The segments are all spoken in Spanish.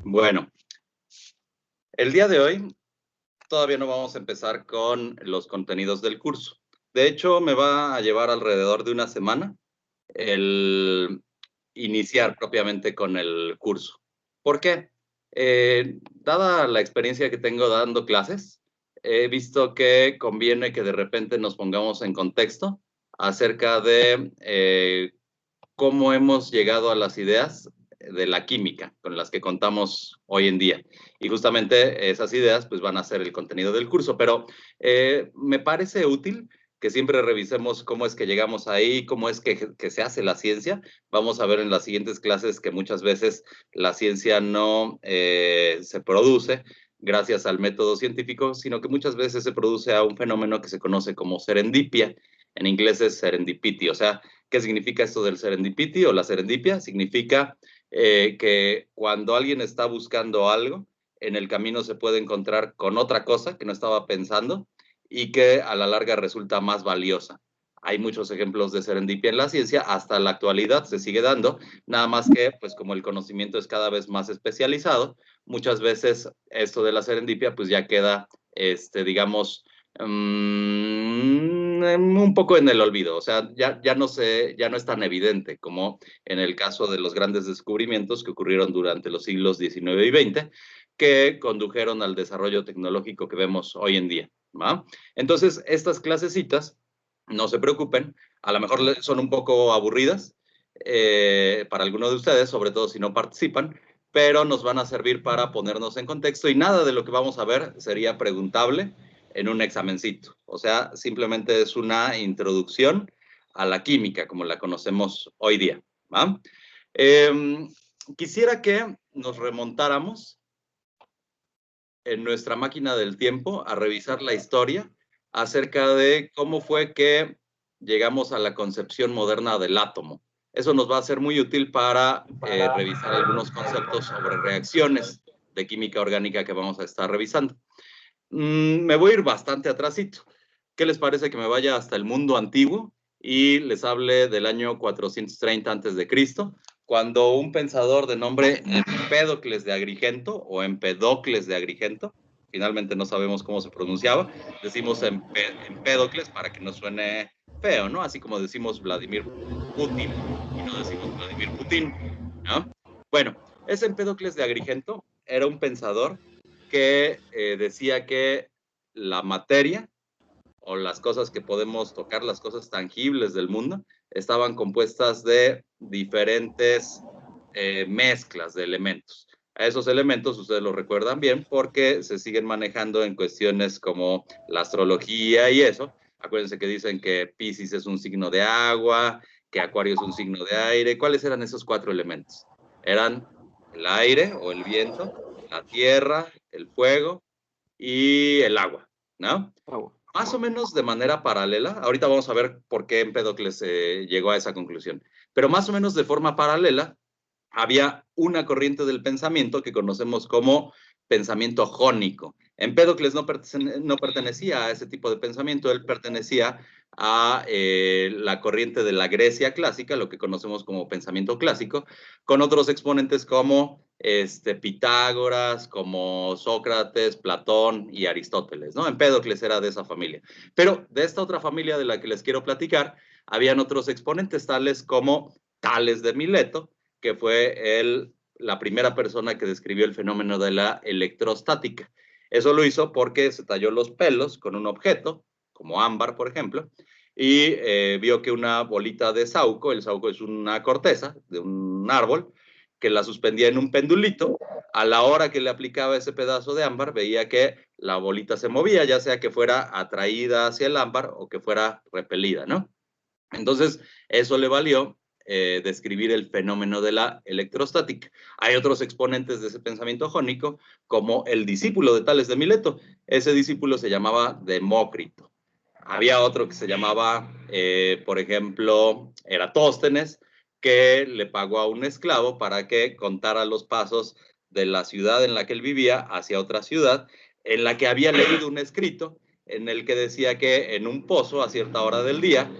Bueno, el día de hoy todavía no vamos a empezar con los contenidos del curso. De hecho, me va a llevar alrededor de una semana el iniciar propiamente con el curso. ¿Por qué? Dada la experiencia que tengo dando clases, he visto que conviene que de repente nos pongamos en contexto acerca de cómo hemos llegado a las ideas de la química con las que contamos hoy en día. Y justamente esas ideas pues van a ser el contenido del curso, pero me parece útil que siempre revisemos cómo es que llegamos ahí, cómo es que se hace la ciencia. Vamos a ver en las siguientes clases que muchas veces la ciencia no se produce gracias al método científico, sino que muchas veces se produce a un fenómeno que se conoce como serendipia. En inglés es serendipity, o sea, ¿qué significa esto del serendipity o la serendipia? Significa que cuando alguien está buscando algo, en el camino se puede encontrar con otra cosa que no estaba pensando y que a la larga resulta más valiosa. Hay muchos ejemplos de serendipia en la ciencia, hasta la actualidad se sigue dando, nada más que, pues como el conocimiento es cada vez más especializado, muchas veces esto de la serendipia, pues ya queda, digamos, un poco en el olvido, o sea, ya no es tan evidente como en el caso de los grandes descubrimientos que ocurrieron durante los siglos XIX y XX, que condujeron al desarrollo tecnológico que vemos hoy en día, ¿va? Entonces, estas clasecitas, no se preocupen, a lo mejor son un poco aburridas para algunos de ustedes, sobre todo si no participan, pero nos van a servir para ponernos en contexto y nada de lo que vamos a ver sería preguntable en un examencito. O sea, simplemente es una introducción a la química como la conocemos hoy día, ¿va? Quisiera que nos remontáramos en nuestra máquina del tiempo a revisar la historia acerca de cómo fue que llegamos a la concepción moderna del átomo. Eso nos va a ser muy útil para revisar algunos conceptos sobre reacciones de química orgánica que vamos a estar revisando. Me voy a ir bastante atrásito. ¿Qué les parece que me vaya hasta el mundo antiguo y les hable del año 430 antes de Cristo, cuando un pensador de nombre Empédocles de Agrigento o Empedocles de Agrigento, finalmente no sabemos cómo se pronunciaba, decimos Empédocles para que no suene feo, ¿no? Así como decimos Vladimir Putin y no decimos Vladimir Putin, ¿no? Bueno, ese Empédocles de Agrigento era un pensador que decía que la materia o las cosas que podemos tocar, las cosas tangibles del mundo, estaban compuestas de diferentes mezclas de elementos. A esos elementos ustedes los recuerdan bien porque se siguen manejando en cuestiones como la astrología y eso. Acuérdense que dicen que Piscis es un signo de agua, que Acuario es un signo de aire. ¿Cuáles eran esos cuatro elementos? Eran el aire o el viento, la tierra, el fuego y el agua, ¿no? Agua. Más o menos de manera paralela, ahorita vamos a ver por qué Empédocles llegó a esa conclusión, pero más o menos de forma paralela, había una corriente del pensamiento que conocemos como pensamiento jónico. Empédocles no pertenecía a ese tipo de pensamiento, él pertenecía a la corriente de la Grecia clásica, lo que conocemos como pensamiento clásico, con otros exponentes como Pitágoras, como Sócrates, Platón y Aristóteles, ¿no? Empédocles era de esa familia. Pero de esta otra familia de la que les quiero platicar, habían otros exponentes tales como Tales de Mileto, que fue la primera persona que describió el fenómeno de la electrostática. Eso lo hizo porque se talló los pelos con un objeto, como ámbar, por ejemplo, y vio que una bolita de saúco, el saúco es una corteza de un árbol, que la suspendía en un pendulito, a la hora que le aplicaba ese pedazo de ámbar, veía que la bolita se movía, ya sea que fuera atraída hacia el ámbar o que fuera repelida, ¿no? Entonces, eso le valió describir el fenómeno de la electrostática. Hay otros exponentes de ese pensamiento jónico, como el discípulo de Tales de Mileto. Ese discípulo se llamaba Demócrito. Había otro que se llamaba, por ejemplo, Eratóstenes, que le pagó a un esclavo para que contara los pasos de la ciudad en la que él vivía hacia otra ciudad, en la que había leído un escrito en el que decía que en un pozo a cierta hora del día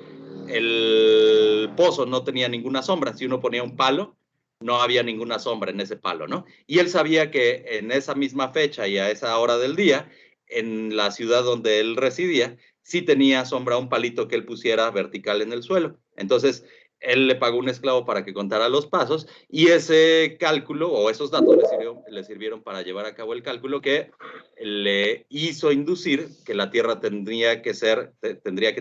el pozo no tenía ninguna sombra. Si uno ponía un palo, no había ninguna sombra en ese palo, ¿no? Y él sabía que en esa misma fecha y a esa hora del día, en la ciudad donde él residía, sí tenía sombra un palito que él pusiera vertical en el suelo. Entonces, él le pagó un esclavo para que contara los pasos y ese cálculo o esos datos le sirvieron para llevar a cabo el cálculo que le hizo inducir que la Tierra tendría que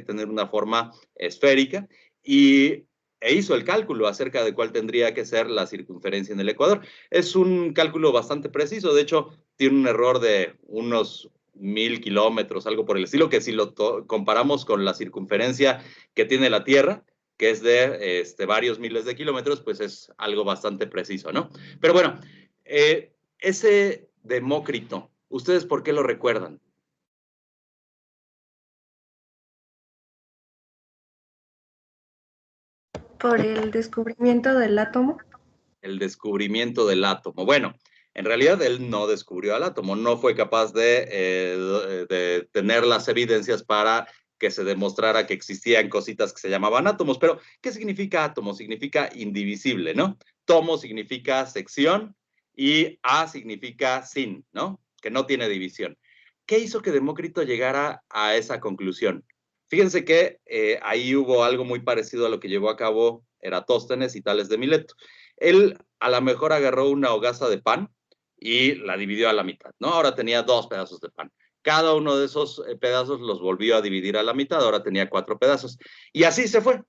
tener una forma esférica y hizo el cálculo acerca de cuál tendría que ser la circunferencia en el Ecuador. Es un cálculo bastante preciso, de hecho, tiene un error de unos 1000 kilómetros, algo por el estilo, que si lo comparamos con la circunferencia que tiene la Tierra, que es de varios miles de kilómetros, pues es algo bastante preciso, ¿no? Pero bueno, ese Demócrito, ¿ustedes por qué lo recuerdan? Por el descubrimiento del átomo. El descubrimiento del átomo. Bueno, en realidad él no descubrió el átomo, no fue capaz de tener las evidencias para que se demostrara que existían cositas que se llamaban átomos. Pero, ¿qué significa átomo? Significa indivisible, ¿no? Tomo significa sección y a significa sin, ¿no? Que no tiene división. ¿Qué hizo que Demócrito llegara a esa conclusión? Fíjense que ahí hubo algo muy parecido a lo que llevó a cabo Eratóstenes y Tales de Mileto. Él a lo mejor agarró una hogaza de pan y la dividió a la mitad, ¿no? Ahora tenía 2 pedazos de pan. Cada uno de esos pedazos los volvió a dividir a la mitad, ahora tenía 4 pedazos. Y así se fue.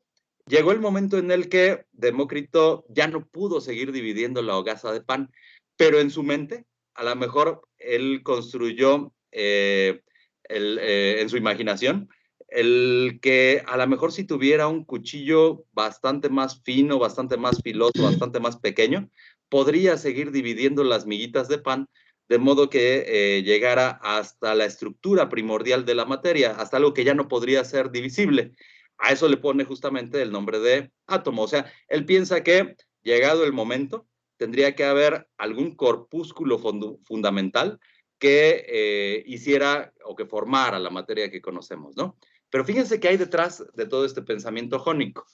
Llegó el momento en el que Demócrito ya no pudo seguir dividiendo la hogaza de pan, pero en su mente, a lo mejor él construyó en su imaginación el que a lo mejor si tuviera un cuchillo bastante más fino, bastante más filoso, bastante más pequeño, podría seguir dividiendo las miguitas de pan de modo que llegara hasta la estructura primordial de la materia, hasta algo que ya no podría ser divisible. A eso le pone justamente el nombre de átomo. O sea, él piensa que llegado el momento, tendría que haber algún corpúsculo fundamental que hiciera o que formara la materia que conocemos, ¿no? Pero fíjense que hay detrás de todo este pensamiento jónico.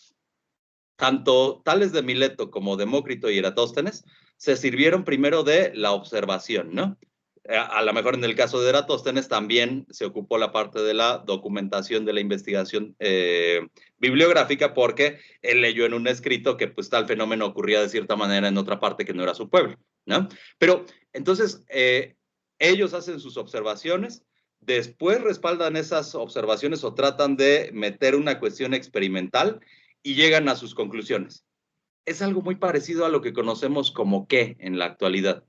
Tanto Tales de Mileto como Demócrito y Eratóstenes se sirvieron primero de la observación, ¿no? A lo mejor en el caso de Eratóstenes también se ocupó la parte de la documentación de la investigación bibliográfica porque él leyó en un escrito que pues tal fenómeno ocurría de cierta manera en otra parte que no era su pueblo, ¿no? Pero entonces ellos hacen sus observaciones, después respaldan esas observaciones o tratan de meter una cuestión experimental y llegan a sus conclusiones. Es algo muy parecido a lo que conocemos como qué en la actualidad.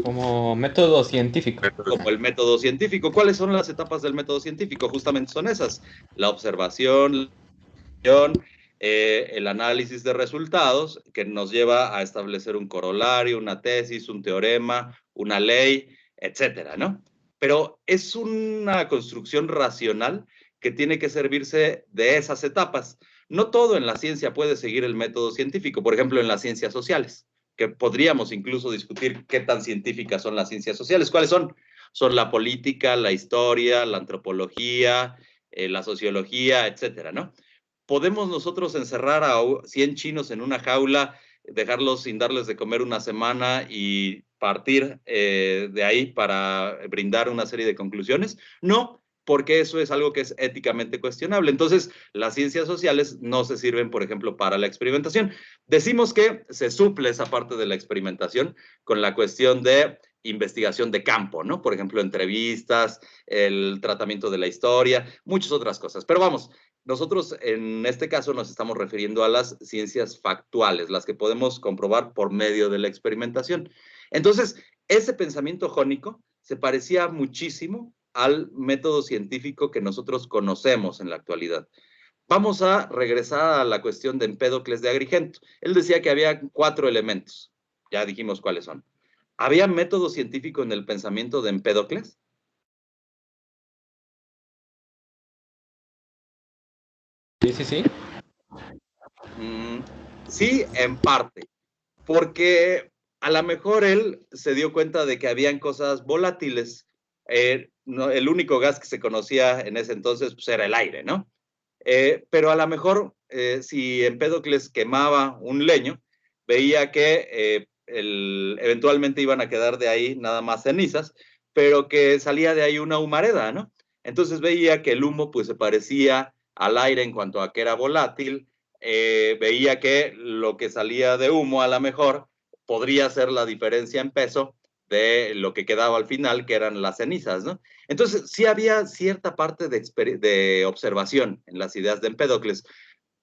Como método científico. Como el método científico. ¿Cuáles son las etapas del método científico? Justamente son esas. La observación, el análisis de resultados, que nos lleva a establecer un corolario, una tesis, un teorema, una ley, etcétera, ¿no? Pero es una construcción racional que tiene que servirse de esas etapas. No todo en la ciencia puede seguir el método científico, por ejemplo, en las ciencias sociales, que podríamos incluso discutir qué tan científicas son las ciencias sociales. ¿Cuáles son? Son la política, la historia, la antropología, la sociología, etcétera, ¿no? ¿Podemos nosotros encerrar a 100 chinos en una jaula, dejarlos sin darles de comer una semana y partir de ahí para brindar una serie de conclusiones? No, porque eso es algo que es éticamente cuestionable. Entonces, las ciencias sociales no se sirven, por ejemplo, para la experimentación. Decimos que se suple esa parte de la experimentación con la cuestión de investigación de campo, ¿no? Por ejemplo, entrevistas, el tratamiento de la historia, muchas otras cosas. Pero vamos, nosotros en este caso nos estamos refiriendo a las ciencias factuales, las que podemos comprobar por medio de la experimentación. Entonces, ese pensamiento jónico se parecía muchísimo al método científico que nosotros conocemos en la actualidad. Vamos a regresar a la cuestión de Empédocles de Agrigento. Él decía que había 4 elementos. Ya dijimos cuáles son. ¿Había método científico en el pensamiento de Empédocles? Sí, sí, sí. Sí, en parte, porque a lo mejor él se dio cuenta de que habían cosas volátiles. El único gas que se conocía en ese entonces pues, era el aire, ¿no? Pero a lo mejor si Empédocles quemaba un leño, veía que eventualmente iban a quedar de ahí nada más cenizas, pero que salía de ahí una humareda, ¿no? Entonces veía que el humo pues se parecía al aire en cuanto a que era volátil, veía que lo que salía de humo a lo mejor podría ser la diferencia en peso de lo que quedaba al final, que eran las cenizas, ¿no? Entonces sí había cierta parte de observación en las ideas de Empédocles,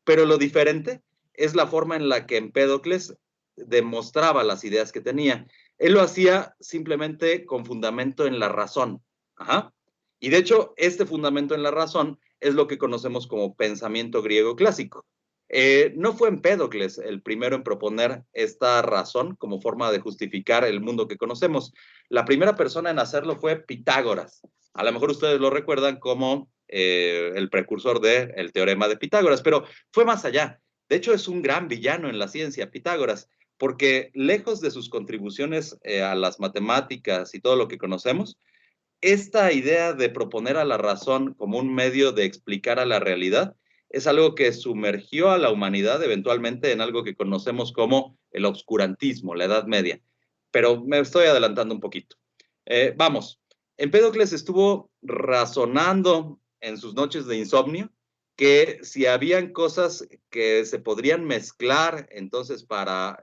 pero lo diferente es la forma en la que Empédocles demostraba las ideas que tenía. Él lo hacía simplemente con fundamento en la razón. Ajá. Y de hecho, este fundamento en la razón es lo que conocemos como pensamiento griego clásico. No fue Empédocles el primero en proponer esta razón como forma de justificar el mundo que conocemos. La primera persona en hacerlo fue Pitágoras. A lo mejor ustedes lo recuerdan como el precursor del teorema de Pitágoras, pero fue más allá. De hecho, es un gran villano en la ciencia, Pitágoras, porque lejos de sus contribuciones a las matemáticas y todo lo que conocemos, esta idea de proponer a la razón como un medio de explicar a la realidad es algo que sumergió a la humanidad eventualmente en algo que conocemos como el obscurantismo, la Edad Media. Pero me estoy adelantando un poquito. Vamos, Empédocles estuvo razonando en sus noches de insomnio que si habían cosas que se podrían mezclar entonces para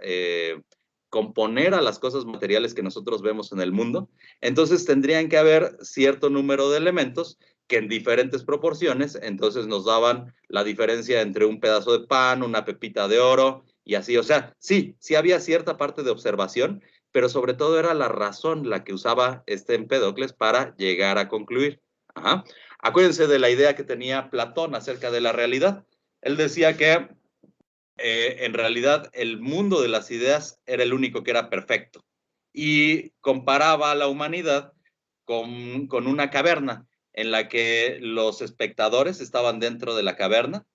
componer a las cosas materiales que nosotros vemos en el mundo, entonces tendrían que haber cierto número de elementos que en diferentes proporciones, entonces nos daban la diferencia entre un pedazo de pan, una pepita de oro y así. O sea, sí, sí había cierta parte de observación, pero sobre todo era la razón la que usaba este Empédocles para llegar a concluir. Ajá. Acuérdense de la idea que tenía Platón acerca de la realidad. Él decía que en realidad el mundo de las ideas era el único que era perfecto y comparaba a la humanidad con una caverna en la que los espectadores estaban dentro de la caverna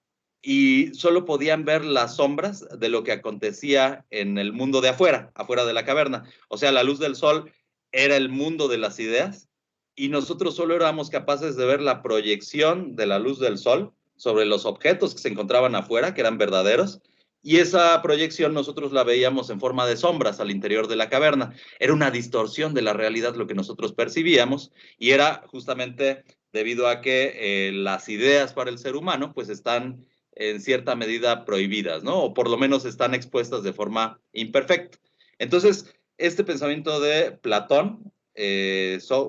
y solo podían ver las sombras de lo que acontecía en el mundo de afuera, afuera de la caverna. O sea, la luz del sol era el mundo de las ideas y nosotros solo éramos capaces de ver la proyección de la luz del sol sobre los objetos que se encontraban afuera, que eran verdaderos, y esa proyección nosotros la veíamos en forma de sombras al interior de la caverna. Era una distorsión de la realidad lo que nosotros percibíamos y era justamente debido a que las ideas para el ser humano pues están en cierta medida prohibidas, ¿no? O por lo menos están expuestas de forma imperfecta. Entonces, este pensamiento de Platón,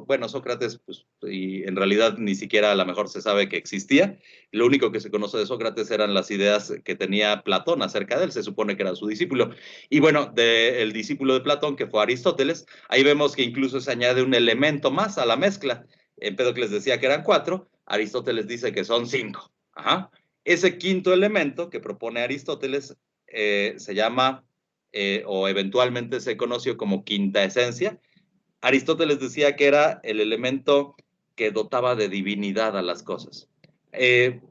bueno, Sócrates, pues, y en realidad ni siquiera a lo mejor se sabe que existía. Lo único que se conoce de Sócrates eran las ideas que tenía Platón acerca de él, se supone que era su discípulo. Y bueno, el discípulo de Platón, que fue Aristóteles, ahí vemos que incluso se añade un elemento más a la mezcla. Empédocles decía que eran 4, Aristóteles dice que son 5. Ajá. Ese quinto elemento que propone Aristóteles se llama, o eventualmente se conoció como quinta esencia. Aristóteles decía que era el elemento que dotaba de divinidad a las cosas.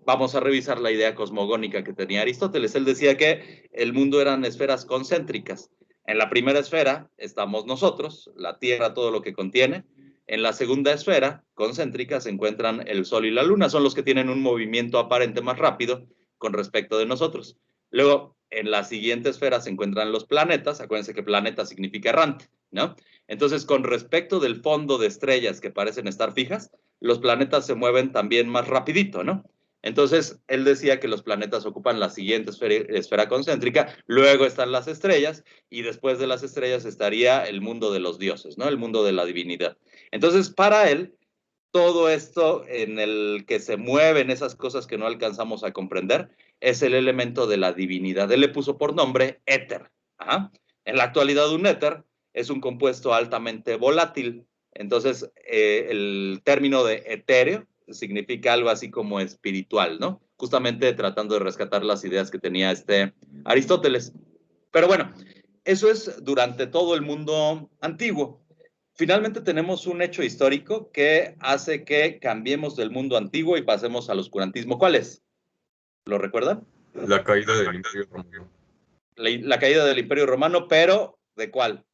Vamos a revisar la idea cosmogónica que tenía Aristóteles. Él decía que el mundo eran esferas concéntricas. En la primera esfera estamos nosotros, la Tierra, todo lo que contiene. En la segunda esfera concéntrica se encuentran el Sol y la Luna, son los que tienen un movimiento aparente más rápido con respecto de nosotros. Luego, en la siguiente esfera se encuentran los planetas. Acuérdense que planeta significa errante, ¿no? Entonces, con respecto del fondo de estrellas que parecen estar fijas, los planetas se mueven también más rapidito, ¿no? Entonces, él decía que los planetas ocupan la siguiente esfera concéntrica, luego están las estrellas, y después de las estrellas estaría el mundo de los dioses, ¿no? El mundo de la divinidad. Entonces, para él, todo esto en el que se mueven esas cosas que no alcanzamos a comprender es el elemento de la divinidad. Él le puso por nombre éter. Ajá. En la actualidad, un éter es un compuesto altamente volátil. Entonces, el término de etéreo significa algo así como espiritual, ¿no? Justamente tratando de rescatar las ideas que tenía Aristóteles. Pero bueno, eso es durante todo el mundo antiguo. Finalmente tenemos un hecho histórico que hace que cambiemos del mundo antiguo y pasemos al oscurantismo. ¿Cuál es? ¿Lo recuerdan? La caída del Imperio Romano. La caída del Imperio Romano, pero ¿de cuál?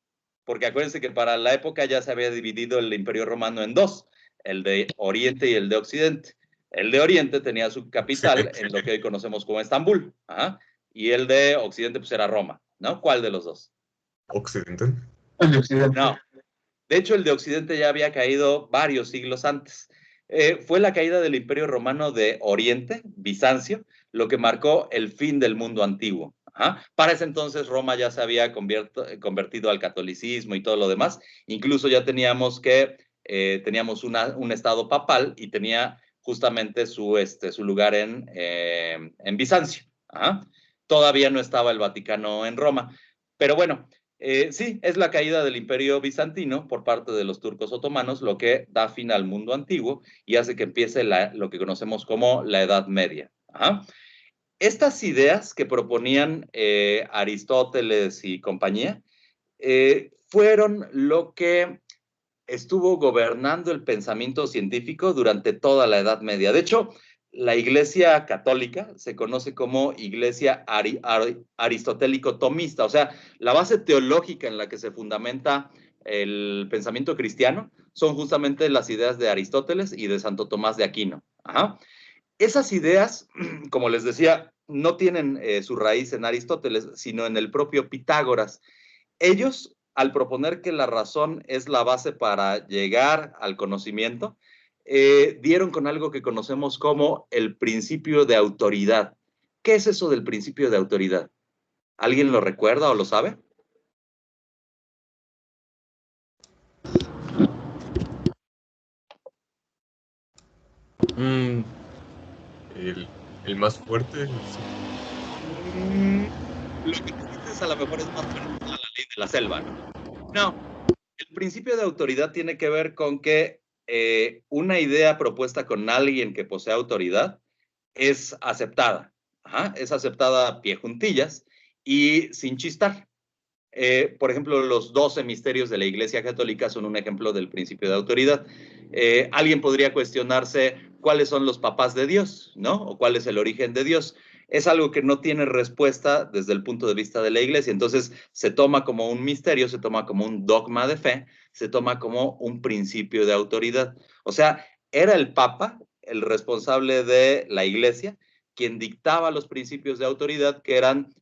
Porque acuérdense que para la época ya se había dividido el Imperio Romano en dos, el de Oriente y el de Occidente. El de Oriente tenía su capital en lo que hoy conocemos como Estambul. Ajá. Y el de Occidente pues era Roma, ¿no? ¿Cuál de los dos? Occidente. El de Occidente. No. De hecho, el de Occidente ya había caído varios siglos antes. Fue la caída del Imperio Romano de Oriente, Bizancio, lo que marcó el fin del mundo antiguo. Ajá. Para ese entonces Roma ya se había convertido al catolicismo y todo lo demás. Incluso ya teníamos un estado papal y tenía justamente su lugar en Bizancio. Ajá. Todavía no estaba el Vaticano en Roma. Pero bueno, sí, es la caída del Imperio Bizantino por parte de los turcos otomanos, lo que da fin al mundo antiguo y hace que empiece lo que conocemos como la Edad Media. Ajá. Estas ideas que proponían Aristóteles y compañía fueron lo que estuvo gobernando el pensamiento científico durante toda la Edad Media. De hecho, la Iglesia Católica se conoce como Iglesia aristotélico-tomista, o sea, la base teológica en la que se fundamenta el pensamiento cristiano son justamente las ideas de Aristóteles y de Santo Tomás de Aquino. Ajá. Esas ideas, como les decía, no tienen su raíz en Aristóteles, sino en el propio Pitágoras. Ellos, al proponer que la razón es la base para llegar al conocimiento, dieron con algo que conocemos como el principio de autoridad. ¿Qué es eso del principio de autoridad? ¿Alguien lo recuerda o lo sabe? El más fuerte. Lo que tú dices a lo mejor es más parecido a la ley de la selva, ¿no? No, el principio de autoridad tiene que ver con que una idea propuesta con alguien que posee autoridad es aceptada. Ajá, es aceptada a pie juntillas y sin chistar. Por ejemplo, los 12 misterios de la Iglesia Católica son un ejemplo del principio de autoridad. Alguien podría cuestionarse cuáles son los papás de Dios, ¿no? O cuál es el origen de Dios. Es algo que no tiene respuesta desde el punto de vista de la Iglesia. Entonces, se toma como un misterio, se toma como un dogma de fe, se toma como un principio de autoridad. O sea, era el Papa, el responsable de la Iglesia, quien dictaba los principios de autoridad que eran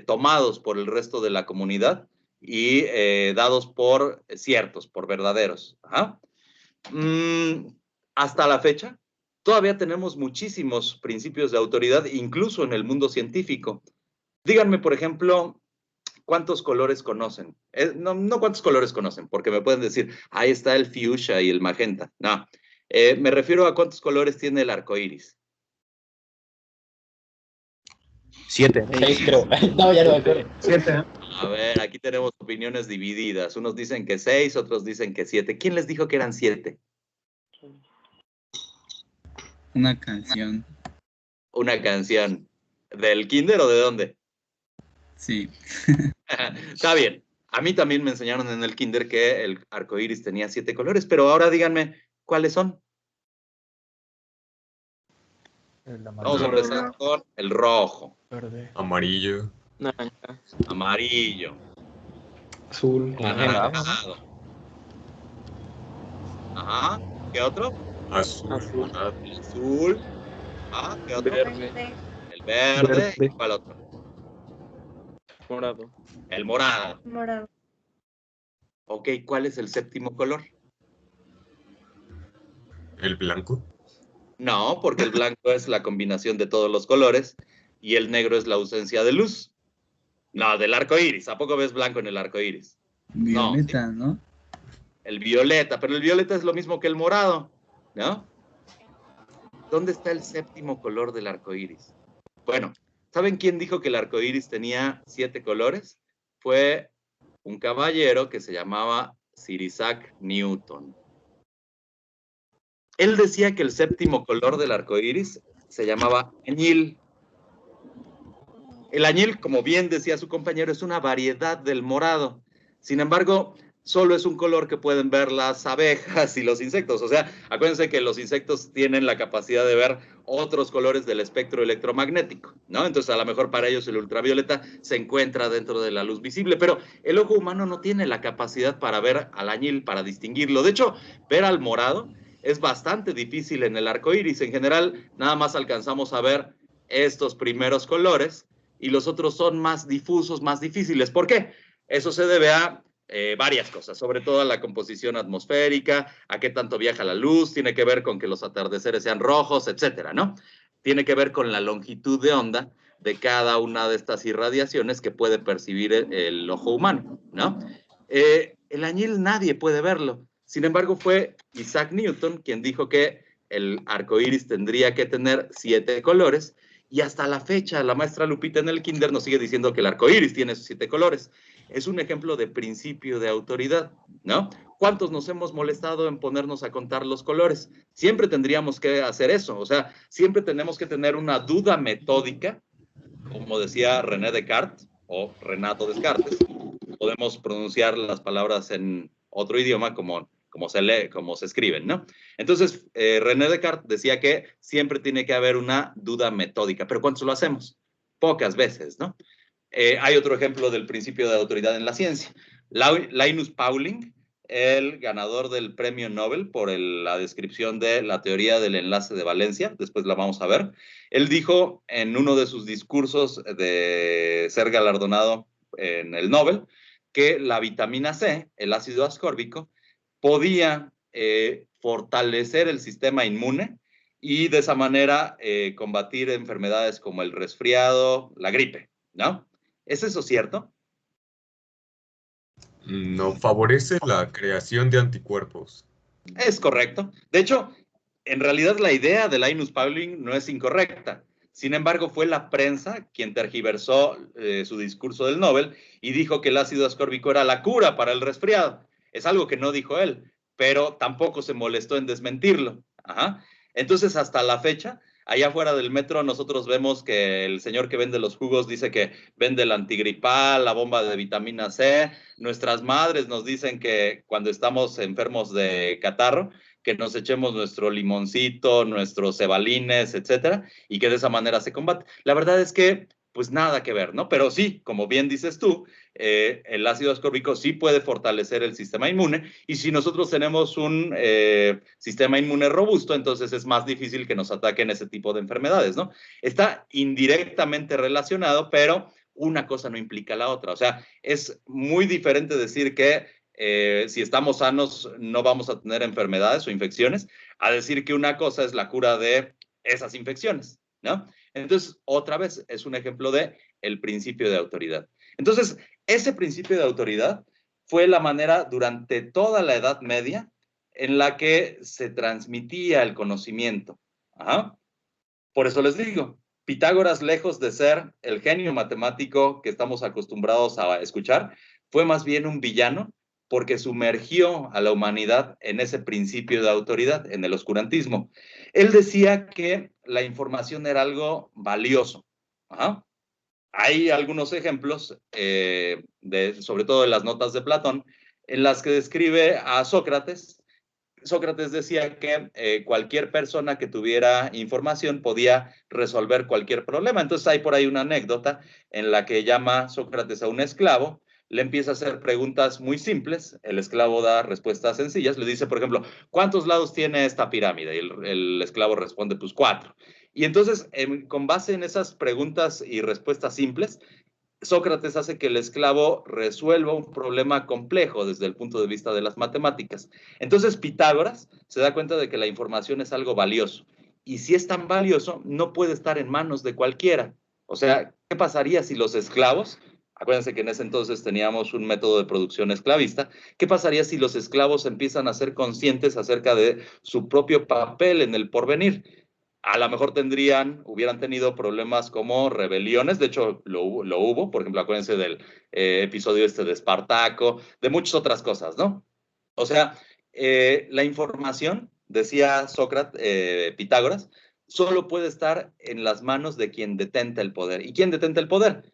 tomados por el resto de la comunidad y dados por ciertos, por verdaderos. Ajá. Hasta la fecha, todavía tenemos muchísimos principios de autoridad, incluso en el mundo científico. Díganme, por ejemplo, ¿cuántos colores conocen? No cuántos colores conocen, porque me pueden decir, ahí está el fuchsia y el magenta. No, me refiero a cuántos colores tiene el arco iris. 7. 6 creo. No, ya no me acuerdo. 7. A ver, aquí tenemos opiniones divididas. Unos dicen que 6, otros dicen que 7. ¿Quién les dijo que eran 7? Una canción. Una canción. ¿Del kinder o de dónde? Sí. Está bien. A mí también me enseñaron en el kinder que el arco iris tenía 7 colores, pero ahora díganme, ¿cuáles son? Vamos a empezar con el rojo. Verde. Amarillo. Naranja. Amarillo. Azul. Anaranjado. Ajá. ¿Qué otro? Azul. Azul. Morado. El azul. Ah, ¿qué otro? Verde. El verde. Verde. ¿Cuál otro? Morado. El morado. Morado. Ok, ¿cuál es el séptimo color? El blanco. No, porque el blanco es la combinación de todos los colores y el negro es la ausencia de luz. No, del arco iris. ¿A poco ves blanco en el arco iris? Violeta, ¿no? El violeta, pero el violeta es lo mismo que el morado, ¿no? ¿Dónde está el séptimo color del arco iris? Bueno, ¿saben quién dijo que el arco iris tenía 7 colores? Fue un caballero que se llamaba Sir Isaac Newton. Él decía que el séptimo color del arco iris se llamaba añil. El añil, como bien decía su compañero, es una variedad del morado. Sin embargo, solo es un color que pueden ver las abejas y los insectos. O sea, acuérdense que los insectos tienen la capacidad de ver otros colores del espectro electromagnético, ¿no? Entonces, a lo mejor para ellos el ultravioleta se encuentra dentro de la luz visible, pero el ojo humano no tiene la capacidad para ver al añil, para distinguirlo. De hecho, ver al morado es bastante difícil en el arco iris. En general, nada más alcanzamos a ver estos primeros colores y los otros son más difusos, más difíciles. ¿Por qué? Eso se debe a varias cosas, sobre todo a la composición atmosférica, a qué tanto viaja la luz, tiene que ver con que los atardeceres sean rojos, etcétera, ¿no? Tiene que ver con la longitud de onda de cada una de estas irradiaciones que puede percibir el ojo humano, ¿no? El añil nadie puede verlo. Sin embargo, fue Isaac Newton quien dijo que el arco iris tendría que tener 7 colores, y hasta la fecha la maestra Lupita en el kinder nos sigue diciendo que el arco iris tiene sus 7 colores. Es un ejemplo de principio de autoridad, ¿no? ¿Cuántos nos hemos molestado en ponernos a contar los colores? Siempre tendríamos que hacer eso, o sea, siempre tenemos que tener una duda metódica, como decía René Descartes o Renato Descartes. Podemos pronunciar las palabras en otro idioma como se lee, como se escriben, ¿no? Entonces, René Descartes decía que siempre tiene que haber una duda metódica, pero ¿cuántos lo hacemos? Pocas veces, ¿no? Hay otro ejemplo del principio de autoridad en la ciencia. Linus Pauling, el ganador del premio Nobel por la descripción de la teoría del enlace de valencia, después la vamos a ver, él dijo en uno de sus discursos de ser galardonado en el Nobel que la vitamina C, el ácido ascórbico, podía fortalecer el sistema inmune y de esa manera combatir enfermedades como el resfriado, la gripe, ¿no? ¿Es eso cierto? No favorece la creación de anticuerpos. Es correcto. De hecho, en realidad la idea de Linus Pauling no es incorrecta. Sin embargo, fue la prensa quien tergiversó su discurso del Nobel y dijo que el ácido ascórbico era la cura para el resfriado. Es algo que no dijo él, pero tampoco se molestó en desmentirlo. Ajá. Entonces, hasta la fecha, allá afuera del metro nosotros vemos que el señor que vende los jugos dice que vende el antigripal, la bomba de vitamina C. Nuestras madres nos dicen que cuando estamos enfermos de catarro, que nos echemos nuestro limoncito, nuestros cebalines, etcétera, y que de esa manera se combate. La verdad es que, pues nada que ver, ¿no? Pero sí, como bien dices tú, el ácido ascórbico sí puede fortalecer el sistema inmune, y si nosotros tenemos un sistema inmune robusto, entonces es más difícil que nos ataquen ese tipo de enfermedades, ¿no? Está indirectamente relacionado, pero una cosa no implica la otra. O sea, es muy diferente decir que si estamos sanos no vamos a tener enfermedades o infecciones, a decir que una cosa es la cura de esas infecciones, ¿no? Entonces, otra vez, es un ejemplo de el principio de autoridad. Entonces, ese principio de autoridad fue la manera durante toda la Edad Media en la que se transmitía el conocimiento. Ajá. Por eso les digo, Pitágoras, lejos de ser el genio matemático que estamos acostumbrados a escuchar, fue más bien un villano porque sumergió a la humanidad en ese principio de autoridad, en el oscurantismo. Él decía que la información era algo valioso. Ajá. Hay algunos ejemplos, sobre todo en las notas de Platón, en las que describe a Sócrates. Sócrates decía que cualquier persona que tuviera información podía resolver cualquier problema. Entonces hay por ahí una anécdota en la que llama Sócrates a un esclavo, le empieza a hacer preguntas muy simples, el esclavo da respuestas sencillas, le dice, por ejemplo, ¿cuántos lados tiene esta pirámide? Y el esclavo responde, pues 4. Y entonces, con base en esas preguntas y respuestas simples, Sócrates hace que el esclavo resuelva un problema complejo desde el punto de vista de las matemáticas. Entonces Pitágoras se da cuenta de que la información es algo valioso. Y si es tan valioso, no puede estar en manos de cualquiera. O sea, ¿qué pasaría si los esclavos, acuérdense que en ese entonces teníamos un método de producción esclavista, qué pasaría si los esclavos empiezan a ser conscientes acerca de su propio papel en el porvenir? A lo mejor hubieran tenido problemas como rebeliones, de hecho lo hubo, por ejemplo, acuérdense del episodio de Espartaco, de muchas otras cosas, ¿no? O sea, la información, decía Pitágoras, solo puede estar en las manos de quien detenta el poder. ¿Y quién detenta el poder?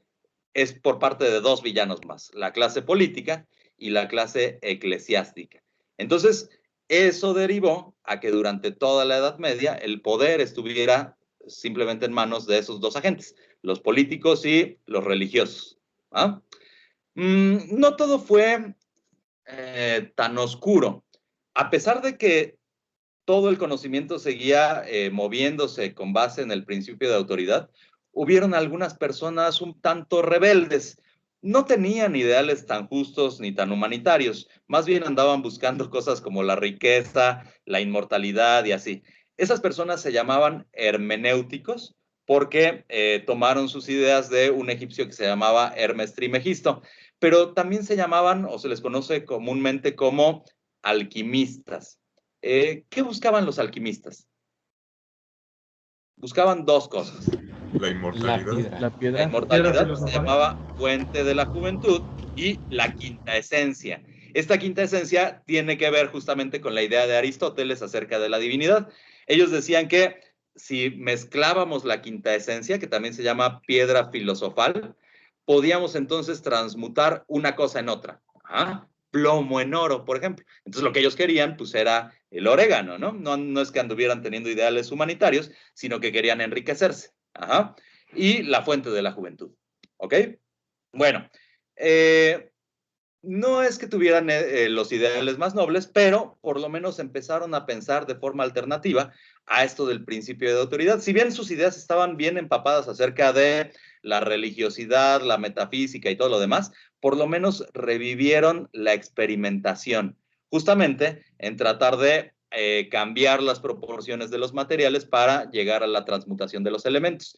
Es por parte de 2 villanos más, la clase política y la clase eclesiástica. Entonces, eso derivó a que durante toda la Edad Media el poder estuviera simplemente en manos de esos 2 agentes, los políticos y los religiosos. ¿Ah? No todo fue tan oscuro. A pesar de que todo el conocimiento seguía moviéndose con base en el principio de autoridad, hubieron algunas personas un tanto rebeldes. No tenían ideales tan justos ni tan humanitarios, más bien andaban buscando cosas como la riqueza, la inmortalidad y así. Esas personas se llamaban hermenéuticos porque tomaron sus ideas de un egipcio que se llamaba Hermes Trimegisto, pero también se llamaban, o se les conoce comúnmente como alquimistas. ¿Qué buscaban los alquimistas? Buscaban dos cosas. La inmortalidad. La La piedra. inmortalidad se llamaba fuente de la juventud y la quinta esencia. Esta quinta esencia tiene que ver justamente con la idea de Aristóteles acerca de la divinidad. Ellos decían que si mezclábamos la quinta esencia, que también se llama piedra filosofal, podíamos entonces transmutar una cosa en otra. ¿Ah? Plomo en oro, por ejemplo. Entonces lo que ellos querían, pues era el orégano, ¿no? No es que anduvieran teniendo ideales humanitarios, sino que querían enriquecerse. Ajá. Y la fuente de la juventud. ¿Ok? Bueno, no es que tuvieran los ideales más nobles, pero por lo menos empezaron a pensar de forma alternativa a esto del principio de autoridad. Si bien sus ideas estaban bien empapadas acerca de la religiosidad, la metafísica y todo lo demás, por lo menos revivieron la experimentación, justamente en tratar de cambiar las proporciones de los materiales para llegar a la transmutación de los elementos.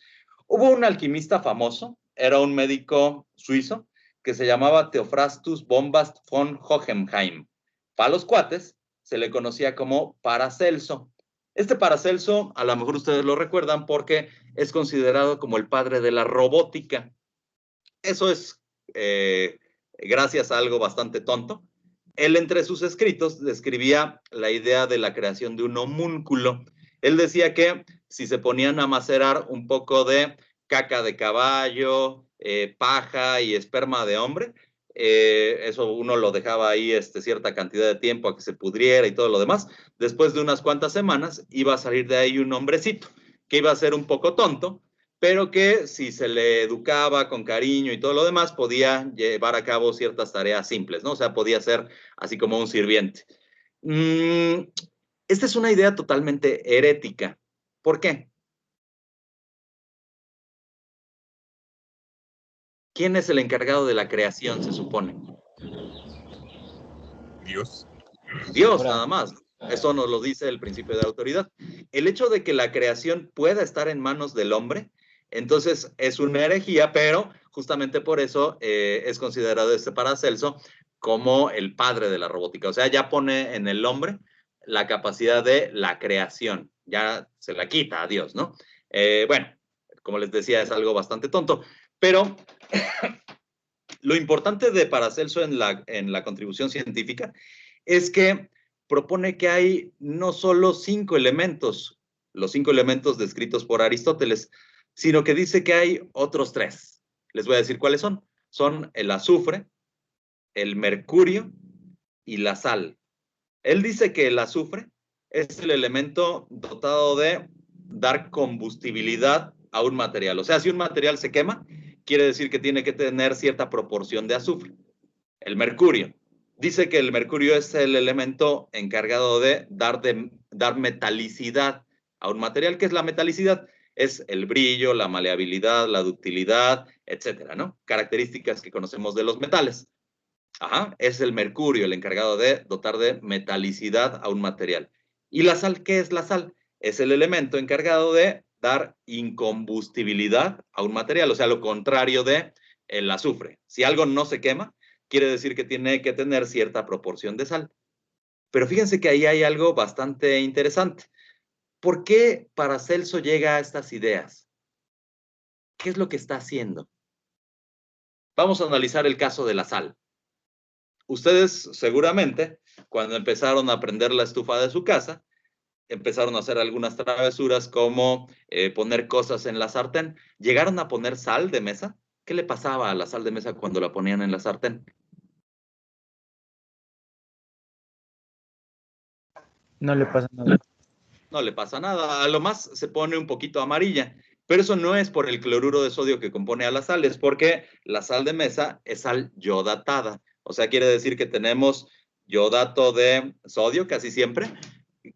Hubo un alquimista famoso, era un médico suizo, que se llamaba Theophrastus Bombast von Hohenheim. Para los cuates se le conocía como Paracelso. Este Paracelso, a lo mejor ustedes lo recuerdan porque es considerado como el padre de la robótica. Eso es gracias a algo bastante tonto. Él entre sus escritos describía la idea de la creación de un homúnculo. Él decía que si se ponían a macerar un poco de caca de caballo, paja y esperma de hombre, eso uno lo dejaba ahí cierta cantidad de tiempo a que se pudriera y todo lo demás. Después de unas cuantas semanas iba a salir de ahí un hombrecito que iba a ser un poco tonto, pero que si se le educaba con cariño y todo lo demás, podía llevar a cabo ciertas tareas simples, ¿no? O sea, podía ser así como un sirviente. Esta es una idea totalmente herética. ¿Por qué? ¿Quién es el encargado de la creación, se supone? Dios. Dios, nada más. Eso nos lo dice el principio de autoridad. El hecho de que la creación pueda estar en manos del hombre, entonces es una herejía, pero justamente por eso es considerado Paracelso como el padre de la robótica. O sea, ya pone en el hombre la capacidad de la creación. Ya se la quita a Dios, ¿no? Bueno, como les decía, es algo bastante tonto, pero lo importante de Paracelso en la contribución científica es que propone que hay no solo 5 elementos, los 5 elementos descritos por Aristóteles, sino que dice que hay otros 3. Les voy a decir cuáles son. Son el azufre, el mercurio y la sal. Él dice que el azufre es el elemento dotado de dar combustibilidad a un material. O sea, si un material se quema, quiere decir que tiene que tener cierta proporción de azufre. El mercurio. Dice que el mercurio es el elemento encargado de dar metalicidad a un material. ¿Qué es la metalicidad? Es el brillo, la maleabilidad, la ductilidad, etcétera, ¿no? Características que conocemos de los metales. Ajá, es el mercurio el encargado de dotar de metalicidad a un material. ¿Y la sal? ¿Qué es la sal? Es el elemento encargado de dar incombustibilidad a un material, o sea, lo contrario de el azufre. Si algo no se quema, quiere decir que tiene que tener cierta proporción de sal. Pero fíjense que ahí hay algo bastante interesante. ¿Por qué Paracelso llega a estas ideas? ¿Qué es lo que está haciendo? Vamos a analizar el caso de la sal. Ustedes seguramente, cuando empezaron a prender la estufa de su casa, empezaron a hacer algunas travesuras como poner cosas en la sartén. ¿Llegaron a poner sal de mesa? ¿Qué le pasaba a la sal de mesa cuando la ponían en la sartén? No le pasa nada. No le pasa nada, a lo más se pone un poquito amarilla, pero eso no es por el cloruro de sodio que compone a la sal, es porque la sal de mesa es sal yodatada, o sea, quiere decir que tenemos yodato de sodio casi siempre,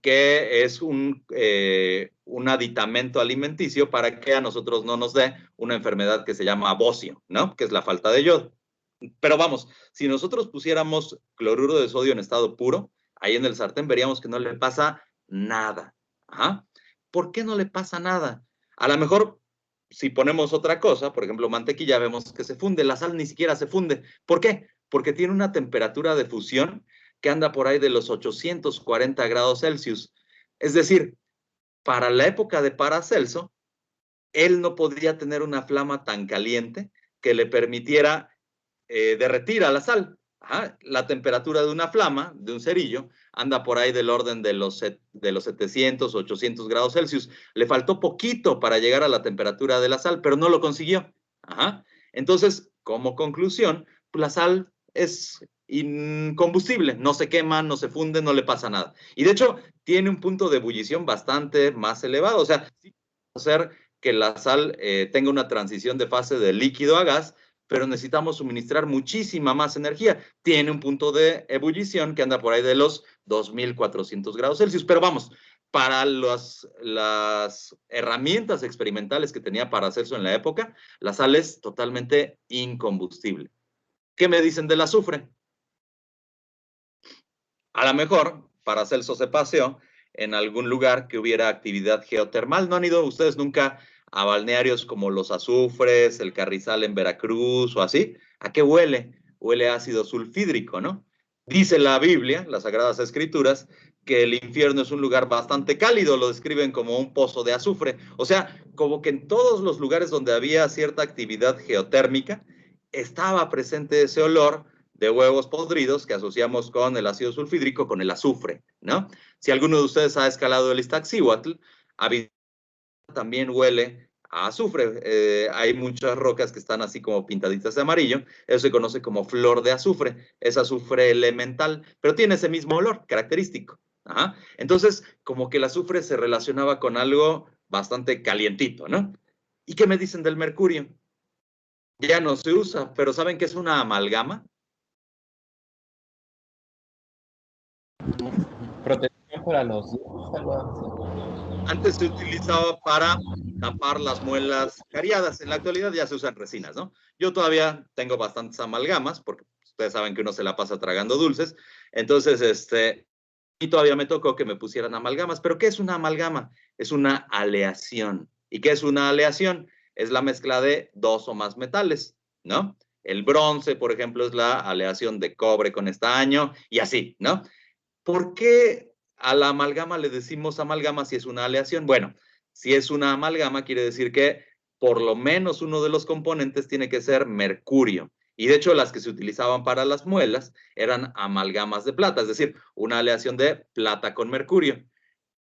que es un aditamento alimenticio para que a nosotros no nos dé una enfermedad que se llama bocio, ¿no? Que es la falta de yodo. Pero vamos, si nosotros pusiéramos cloruro de sodio en estado puro, ahí en el sartén veríamos que no le pasa nada. Ajá. ¿Por qué no le pasa nada? A lo mejor, si ponemos otra cosa, por ejemplo, mantequilla, vemos que se funde. La sal ni siquiera se funde. ¿Por qué? Porque tiene una temperatura de fusión que anda por ahí de los 840 grados Celsius. Es decir, para la época de Paracelso, él no podía tener una flama tan caliente que le permitiera derretir a la sal. Ajá. La temperatura de una flama, de un cerillo, anda por ahí del orden de los 700, 800 grados Celsius. Le faltó poquito para llegar a la temperatura de la sal, pero no lo consiguió. Ajá. Entonces, como conclusión, pues la sal es incombustible, no se quema, no se funde, no le pasa nada. Y de hecho, tiene un punto de ebullición bastante más elevado. O sea, sí puede hacer que la sal tenga una transición de fase de líquido a gas, pero necesitamos suministrar muchísima más energía. Tiene un punto de ebullición que anda por ahí de los 2400 grados Celsius. Pero vamos, para las herramientas experimentales que tenía Paracelso en la época, la sal es totalmente incombustible. ¿Qué me dicen del azufre? A lo mejor Paracelso se paseó en algún lugar que hubiera actividad geotermal. ¿No han ido ustedes nunca a balnearios como Los Azufres, el Carrizal en Veracruz o así? ¿A qué huele? Huele a ácido sulfídrico, ¿no? Dice la Biblia, las Sagradas Escrituras, que el infierno es un lugar bastante cálido, lo describen como un pozo de azufre. O sea, como que en todos los lugares donde había cierta actividad geotérmica, estaba presente ese olor de huevos podridos que asociamos con el ácido sulfídrico, con el azufre, ¿no? Si alguno de ustedes ha escalado el Iztaccíhuatl, también huele a azufre. Hay muchas rocas que están así como pintaditas de amarillo. Eso se conoce como flor de azufre. Es azufre elemental, pero tiene ese mismo olor característico. Ajá. Entonces, como que el azufre se relacionaba con algo bastante calientito, ¿no? ¿Y qué me dicen del mercurio? Ya no se usa, pero ¿saben qué es una amalgama? Protección para los... Antes se utilizaba para tapar las muelas cariadas. En la actualidad ya se usan resinas, ¿no? Yo todavía tengo bastantes amalgamas, porque ustedes saben que uno se la pasa tragando dulces. Entonces, y todavía me tocó que me pusieran amalgamas. ¿Pero qué es una amalgama? Es una aleación. ¿Y qué es una aleación? Es la mezcla de dos o más metales, ¿no? El bronce, por ejemplo, es la aleación de cobre con estaño y así, ¿no? ¿Por qué a la amalgama le decimos amalgama si es una aleación? Bueno, si es una amalgama quiere decir que por lo menos uno de los componentes tiene que ser mercurio. Y de hecho las que se utilizaban para las muelas eran amalgamas de plata, es decir, una aleación de plata con mercurio.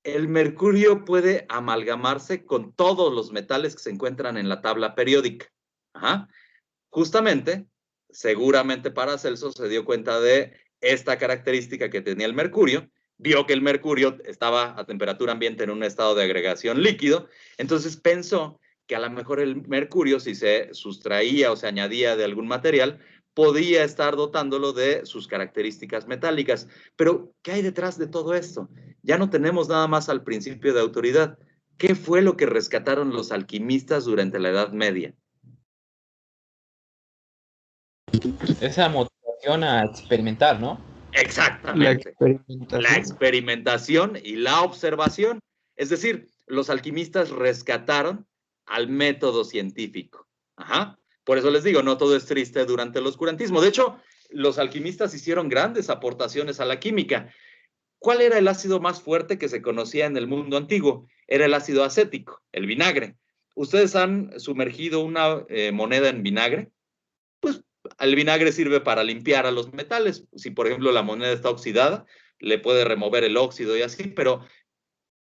El mercurio puede amalgamarse con todos los metales que se encuentran en la tabla periódica. Ajá. Justamente, seguramente Paracelso se dio cuenta de esta característica que tenía el mercurio, vio que el mercurio estaba a temperatura ambiente en un estado de agregación líquido, entonces pensó que a lo mejor el mercurio, si se sustraía o se añadía de algún material, podía estar dotándolo de sus características metálicas. Pero, ¿qué hay detrás de todo esto? Ya no tenemos nada más al principio de autoridad. ¿Qué fue lo que rescataron los alquimistas durante la Edad Media? Esa motivación a experimentar, ¿no? Exactamente. La experimentación y la observación. Es decir, los alquimistas rescataron al método científico. Ajá. Por eso les digo, no todo es triste durante el oscurantismo. De hecho, los alquimistas hicieron grandes aportaciones a la química. ¿Cuál era el ácido más fuerte que se conocía en el mundo antiguo? Era el ácido acético, el vinagre. ¿Ustedes han sumergido una moneda en vinagre? Pues el vinagre sirve para limpiar a los metales. Si, por ejemplo, la moneda está oxidada, le puede remover el óxido y así, pero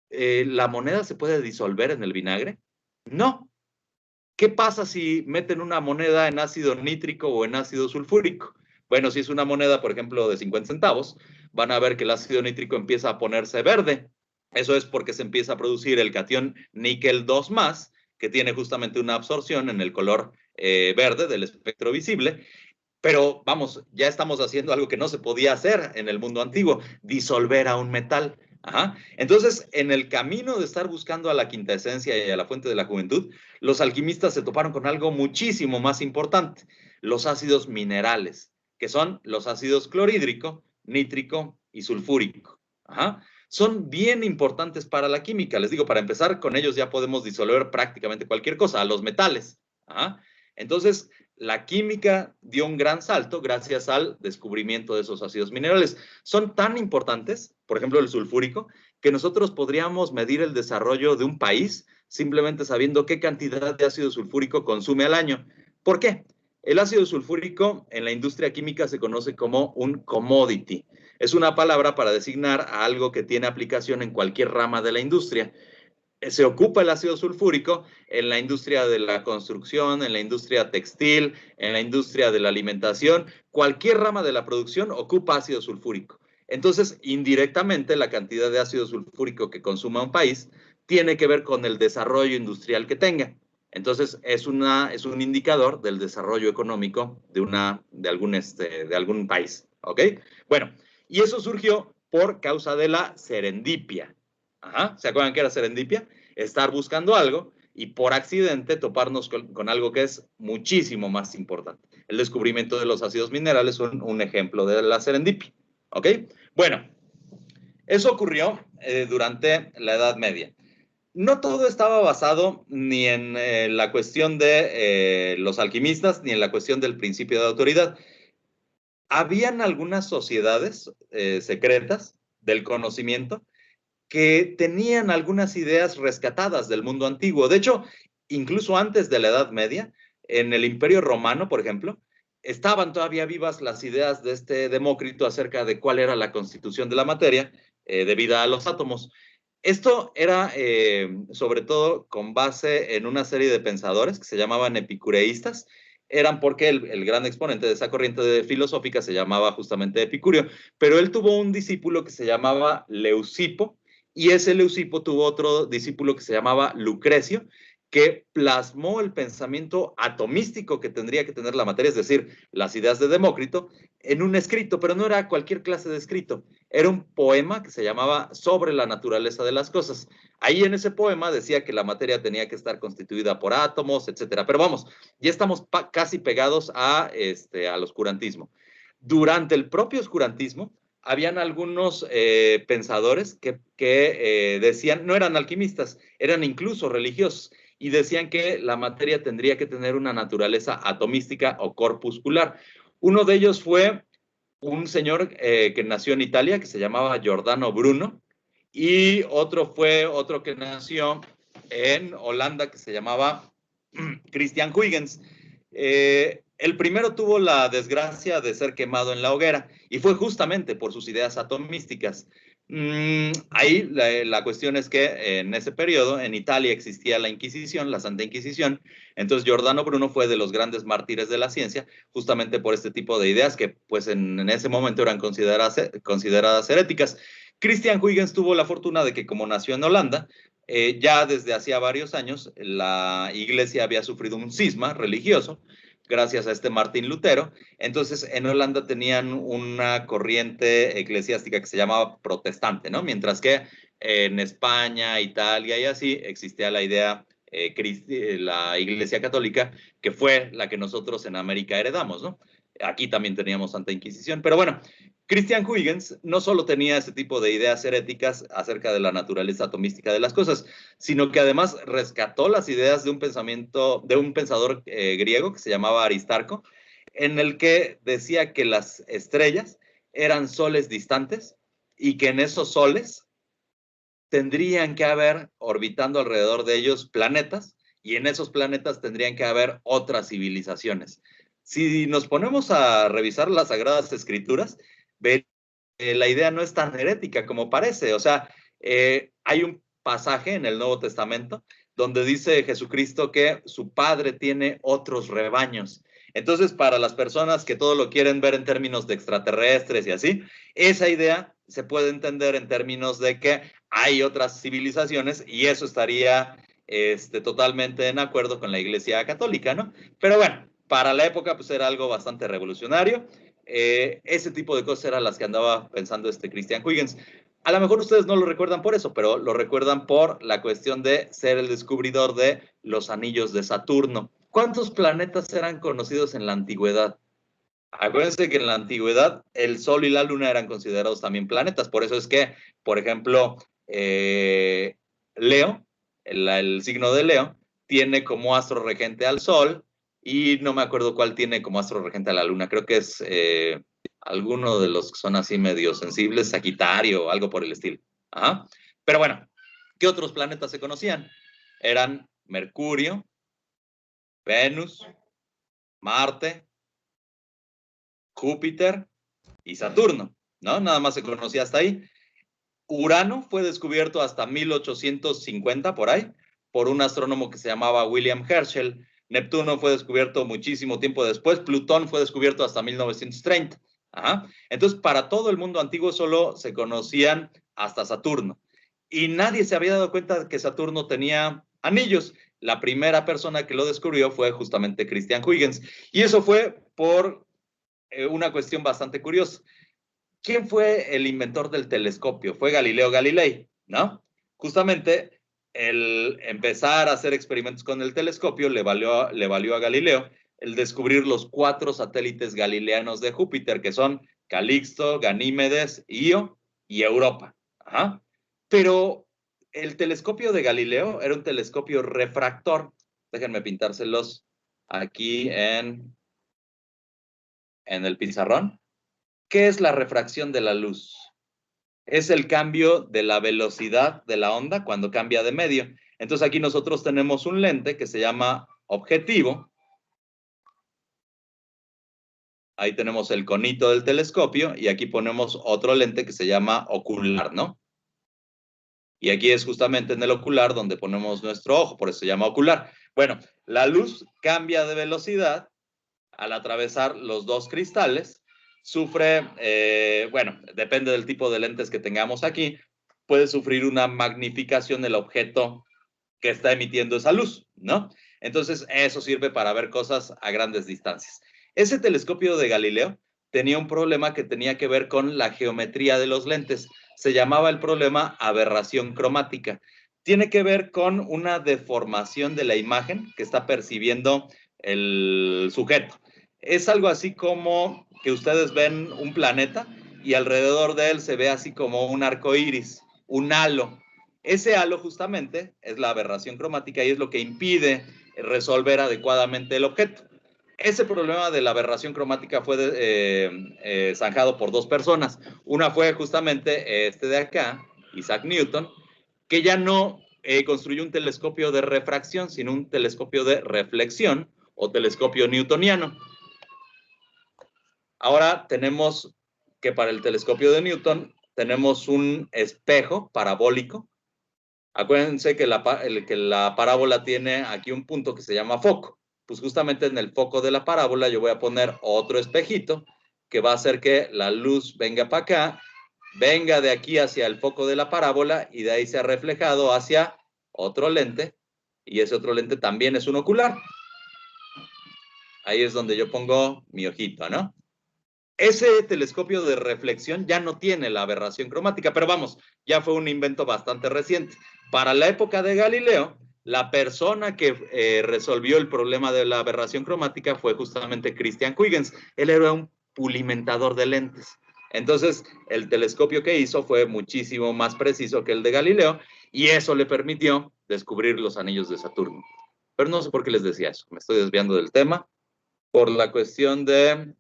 ¿la moneda se puede disolver en el vinagre? No. ¿Qué pasa si meten una moneda en ácido nítrico o en ácido sulfúrico? Bueno, si es una moneda, por ejemplo, de 50 centavos, van a ver que el ácido nítrico empieza a ponerse verde. Eso es porque se empieza a producir el catión níquel 2+, que tiene justamente una absorción en el color verde del espectro visible. Pero vamos, ya estamos haciendo algo que no se podía hacer en el mundo antiguo, disolver a un metal. Ajá. Entonces, en el camino de estar buscando a la quinta esencia y a la fuente de la juventud, los alquimistas se toparon con algo muchísimo más importante, los ácidos minerales, que son los ácidos clorhídrico, nítrico y sulfúrico. Ajá. Son bien importantes para la química. Les digo, para empezar, con ellos ya podemos disolver prácticamente cualquier cosa, a los metales. Ajá. Entonces, la química dio un gran salto gracias al descubrimiento de esos ácidos minerales. Son tan importantes, por ejemplo, el sulfúrico, que nosotros podríamos medir el desarrollo de un país simplemente sabiendo qué cantidad de ácido sulfúrico consume al año. ¿Por qué? El ácido sulfúrico en la industria química se conoce como un commodity. Es una palabra para designar a algo que tiene aplicación en cualquier rama de la industria. Se ocupa el ácido sulfúrico en la industria de la construcción, en la industria textil, en la industria de la alimentación. Cualquier rama de la producción ocupa ácido sulfúrico. Entonces, indirectamente, la cantidad de ácido sulfúrico que consuma un país tiene que ver con el desarrollo industrial que tenga. Entonces, es un indicador del desarrollo económico de algún país. ¿Ok? Bueno, y eso surgió por causa de la serendipia. Ajá. ¿Se acuerdan qué era serendipia? Estar buscando algo y por accidente toparnos con algo que es muchísimo más importante. El descubrimiento de los ácidos minerales son un ejemplo de la serendipia. ¿Ok? Bueno, eso ocurrió durante la Edad Media. No todo estaba basado ni en la cuestión de los alquimistas ni en la cuestión del principio de autoridad. Habían algunas sociedades secretas del conocimiento que tenían algunas ideas rescatadas del mundo antiguo. De hecho, incluso antes de la Edad Media, en el Imperio Romano, por ejemplo, estaban todavía vivas las ideas de este Demócrito acerca de cuál era la constitución de la materia debida a los átomos. Esto era sobre todo con base en una serie de pensadores que se llamaban epicureístas. Eran porque el gran exponente de esa corriente filosófica se llamaba justamente Epicurio, pero él tuvo un discípulo que se llamaba Leucipo, y ese Leucipo tuvo otro discípulo que se llamaba Lucrecio, que plasmó el pensamiento atomístico que tendría que tener la materia, es decir, las ideas de Demócrito, en un escrito, pero no era cualquier clase de escrito, era un poema que se llamaba Sobre la naturaleza de las cosas. Ahí en ese poema decía que la materia tenía que estar constituida por átomos, etcétera. Pero vamos, ya estamos casi pegados al oscurantismo. Durante el propio oscurantismo, habían algunos pensadores que decían, no eran alquimistas, eran incluso religiosos, y decían que la materia tendría que tener una naturaleza atomística o corpuscular. Uno de ellos fue un señor que nació en Italia, que se llamaba Giordano Bruno, y otro que nació en Holanda, que se llamaba Christian Huygens. El primero tuvo la desgracia de ser quemado en la hoguera y fue justamente por sus ideas atomísticas. Ahí la cuestión es que en ese periodo en Italia existía la Inquisición, la Santa Inquisición. Entonces Giordano Bruno fue de los grandes mártires de la ciencia justamente por este tipo de ideas que pues en ese momento eran consideradas heréticas. Christian Huygens tuvo la fortuna de que como nació en Holanda, ya desde hacía varios años la iglesia había sufrido un cisma religioso gracias a este Martín Lutero. Entonces, en Holanda tenían una corriente eclesiástica que se llamaba protestante, ¿no? Mientras que en España, Italia y así existía la idea, la Iglesia Católica, que fue la que nosotros en América heredamos, ¿no? Aquí también teníamos Santa Inquisición. Pero bueno, Christian Huygens no solo tenía ese tipo de ideas heréticas acerca de la naturaleza atomística de las cosas, sino que además rescató las ideas de un pensador griego que se llamaba Aristarco, en el que decía que las estrellas eran soles distantes y que en esos soles tendrían que haber orbitando alrededor de ellos planetas y en esos planetas tendrían que haber otras civilizaciones. Si nos ponemos a revisar las Sagradas Escrituras, la idea no es tan herética como parece. O sea, hay un pasaje en el Nuevo Testamento donde dice Jesucristo que su Padre tiene otros rebaños. Entonces, para las personas que todo lo quieren ver en términos de extraterrestres y así, esa idea se puede entender en términos de que hay otras civilizaciones y eso estaría totalmente en acuerdo con la Iglesia Católica, ¿no? Pero bueno, para la época pues era algo bastante revolucionario. Ese tipo de cosas eran las que andaba pensando Christian Huygens. A lo mejor ustedes no lo recuerdan por eso, pero lo recuerdan por la cuestión de ser el descubridor de los anillos de Saturno. ¿Cuántos planetas eran conocidos en la antigüedad? Acuérdense que en la antigüedad el Sol y la Luna eran considerados también planetas. Por eso es que, por ejemplo, Leo, el signo de Leo, tiene como astro regente al Sol y no me acuerdo cuál tiene como astro regente a la Luna. Creo que es alguno de los que son así medio sensibles, Sagitario o algo por el estilo. Ajá. Pero bueno, ¿qué otros planetas se conocían? Eran Mercurio, Venus, Marte, Júpiter y Saturno, ¿no? Nada más se conocía hasta ahí. Urano fue descubierto hasta 1850 por ahí, por un astrónomo que se llamaba William Herschel. Neptuno fue descubierto muchísimo tiempo después. Plutón fue descubierto hasta 1930. Ajá. Entonces, para todo el mundo antiguo solo se conocían hasta Saturno. Y nadie se había dado cuenta de que Saturno tenía anillos. La primera persona que lo descubrió fue justamente Christian Huygens. Y eso fue por una cuestión bastante curiosa. ¿Quién fue el inventor del telescopio? Fue Galileo Galilei, ¿no? Justamente el empezar a hacer experimentos con el telescopio le valió a Galileo el descubrir los 4 satélites galileanos de Júpiter, que son Calixto, Ganímedes, Io y Europa. Ajá. Pero el telescopio de Galileo era un telescopio refractor. Déjenme pintárselos aquí en el pizarrón. ¿Qué es la refracción de la luz? Es el cambio de la velocidad de la onda cuando cambia de medio. Entonces aquí nosotros tenemos un lente que se llama objetivo. Ahí tenemos el conito del telescopio y aquí ponemos otro lente que se llama ocular, ¿no? Y aquí es justamente en el ocular donde ponemos nuestro ojo, por eso se llama ocular. Bueno, la luz cambia de velocidad al atravesar los dos cristales. Sufre, bueno, depende del tipo de lentes que tengamos aquí, puede sufrir una magnificación del objeto que está emitiendo esa luz, ¿no? Entonces, eso sirve para ver cosas a grandes distancias. Ese telescopio de Galileo tenía un problema que tenía que ver con la geometría de los lentes. Se llamaba el problema aberración cromática. Tiene que ver con una deformación de la imagen que está percibiendo el sujeto. Es algo así como que ustedes ven un planeta y alrededor de él se ve así como un arco iris, un halo. Ese halo justamente es la aberración cromática y es lo que impide resolver adecuadamente el objeto. Ese problema de la aberración cromática fue zanjado por 2 personas. Una fue justamente este de acá, Isaac Newton, que ya no construyó un telescopio de refracción, sino un telescopio de reflexión o telescopio newtoniano. Ahora tenemos que para el telescopio de Newton tenemos un espejo parabólico. Acuérdense que la parábola tiene aquí un punto que se llama foco. Pues justamente en el foco de la parábola yo voy a poner otro espejito que va a hacer que la luz venga para acá, venga de aquí hacia el foco de la parábola y de ahí sea reflejado hacia otro lente y ese otro lente también es un ocular. Ahí es donde yo pongo mi ojito, ¿no? Ese telescopio de reflexión ya no tiene la aberración cromática, pero vamos, ya fue un invento bastante reciente. Para la época de Galileo, la persona que resolvió el problema de la aberración cromática fue justamente Christian Huygens. Él era un pulimentador de lentes. Entonces, el telescopio que hizo fue muchísimo más preciso que el de Galileo y eso le permitió descubrir los anillos de Saturno. Pero no sé por qué les decía eso, me estoy desviando del tema por la cuestión de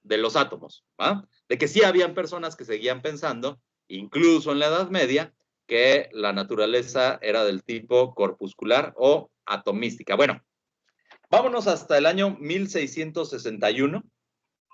los átomos, ¿va? De que sí habían personas que seguían pensando, incluso en la Edad Media, que la naturaleza era del tipo corpuscular o atomística. Bueno, vámonos hasta el año 1661.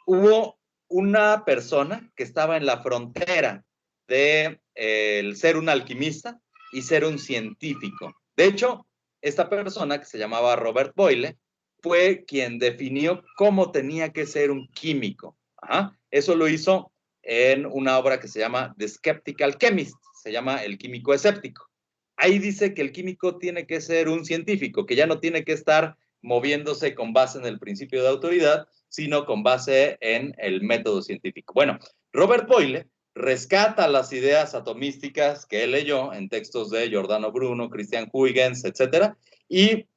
Hubo una persona que estaba en la frontera de el ser un alquimista y ser un científico. De hecho, esta persona que se llamaba Robert Boyle fue quien definió cómo tenía que ser un químico. Ajá. Eso lo hizo en una obra que se llama The Skeptical Chemist, se llama El químico escéptico. Ahí dice que el químico tiene que ser un científico, que ya no tiene que estar moviéndose con base en el principio de autoridad, sino con base en el método científico. Bueno, Robert Boyle rescata las ideas atomísticas que él leyó en textos de Giordano Bruno, Christian Huygens, etc. Y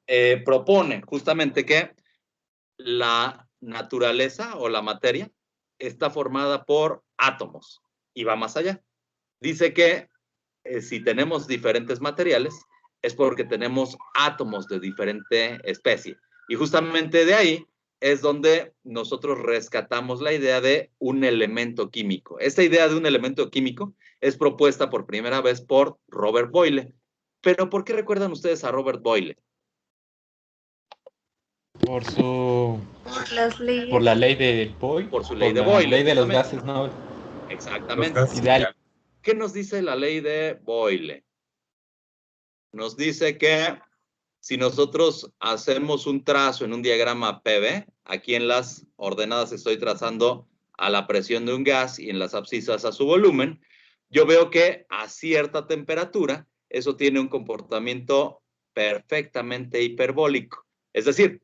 propone justamente que la naturaleza o la materia está formada por átomos y va más allá. Dice que si tenemos diferentes materiales es porque tenemos átomos de diferente especie. Y justamente de ahí es donde nosotros rescatamos la idea de un elemento químico. Esta idea de un elemento químico es propuesta por primera vez por Robert Boyle. Pero ¿por qué recuerdan ustedes a Robert Boyle? Por su... Por las leyes. Por la ley de Boyle. Por su ley de la Boyle, ley de los justamente. gases, ¿no? Exactamente. Los gases Ideal. ¿Qué nos dice la ley de Boyle? Nos dice que si nosotros hacemos un trazo en un diagrama PV, aquí en las ordenadas estoy trazando a la presión de un gas y en las abscisas a su volumen, yo veo que a cierta temperatura eso tiene un comportamiento perfectamente hiperbólico. Es decir,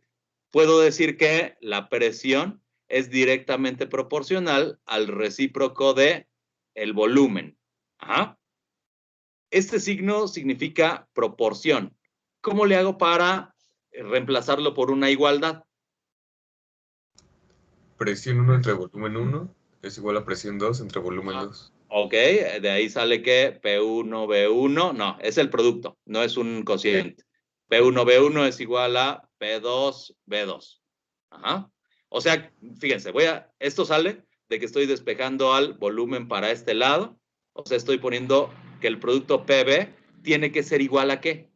puedo decir que la presión es directamente proporcional al recíproco de el volumen. Ajá. Este signo significa proporción. ¿Cómo le hago para reemplazarlo por una igualdad? Presión 1 entre volumen 1 es igual a presión 2 entre volumen 2. Ok, de ahí sale que P1, B1, no, es el producto, no es un cociente. P1, B1 es igual a P2, B2. Ajá. O sea, fíjense, esto sale de que estoy despejando al volumen para este lado. O sea, estoy poniendo que el producto PB tiene que ser igual a ¿qué?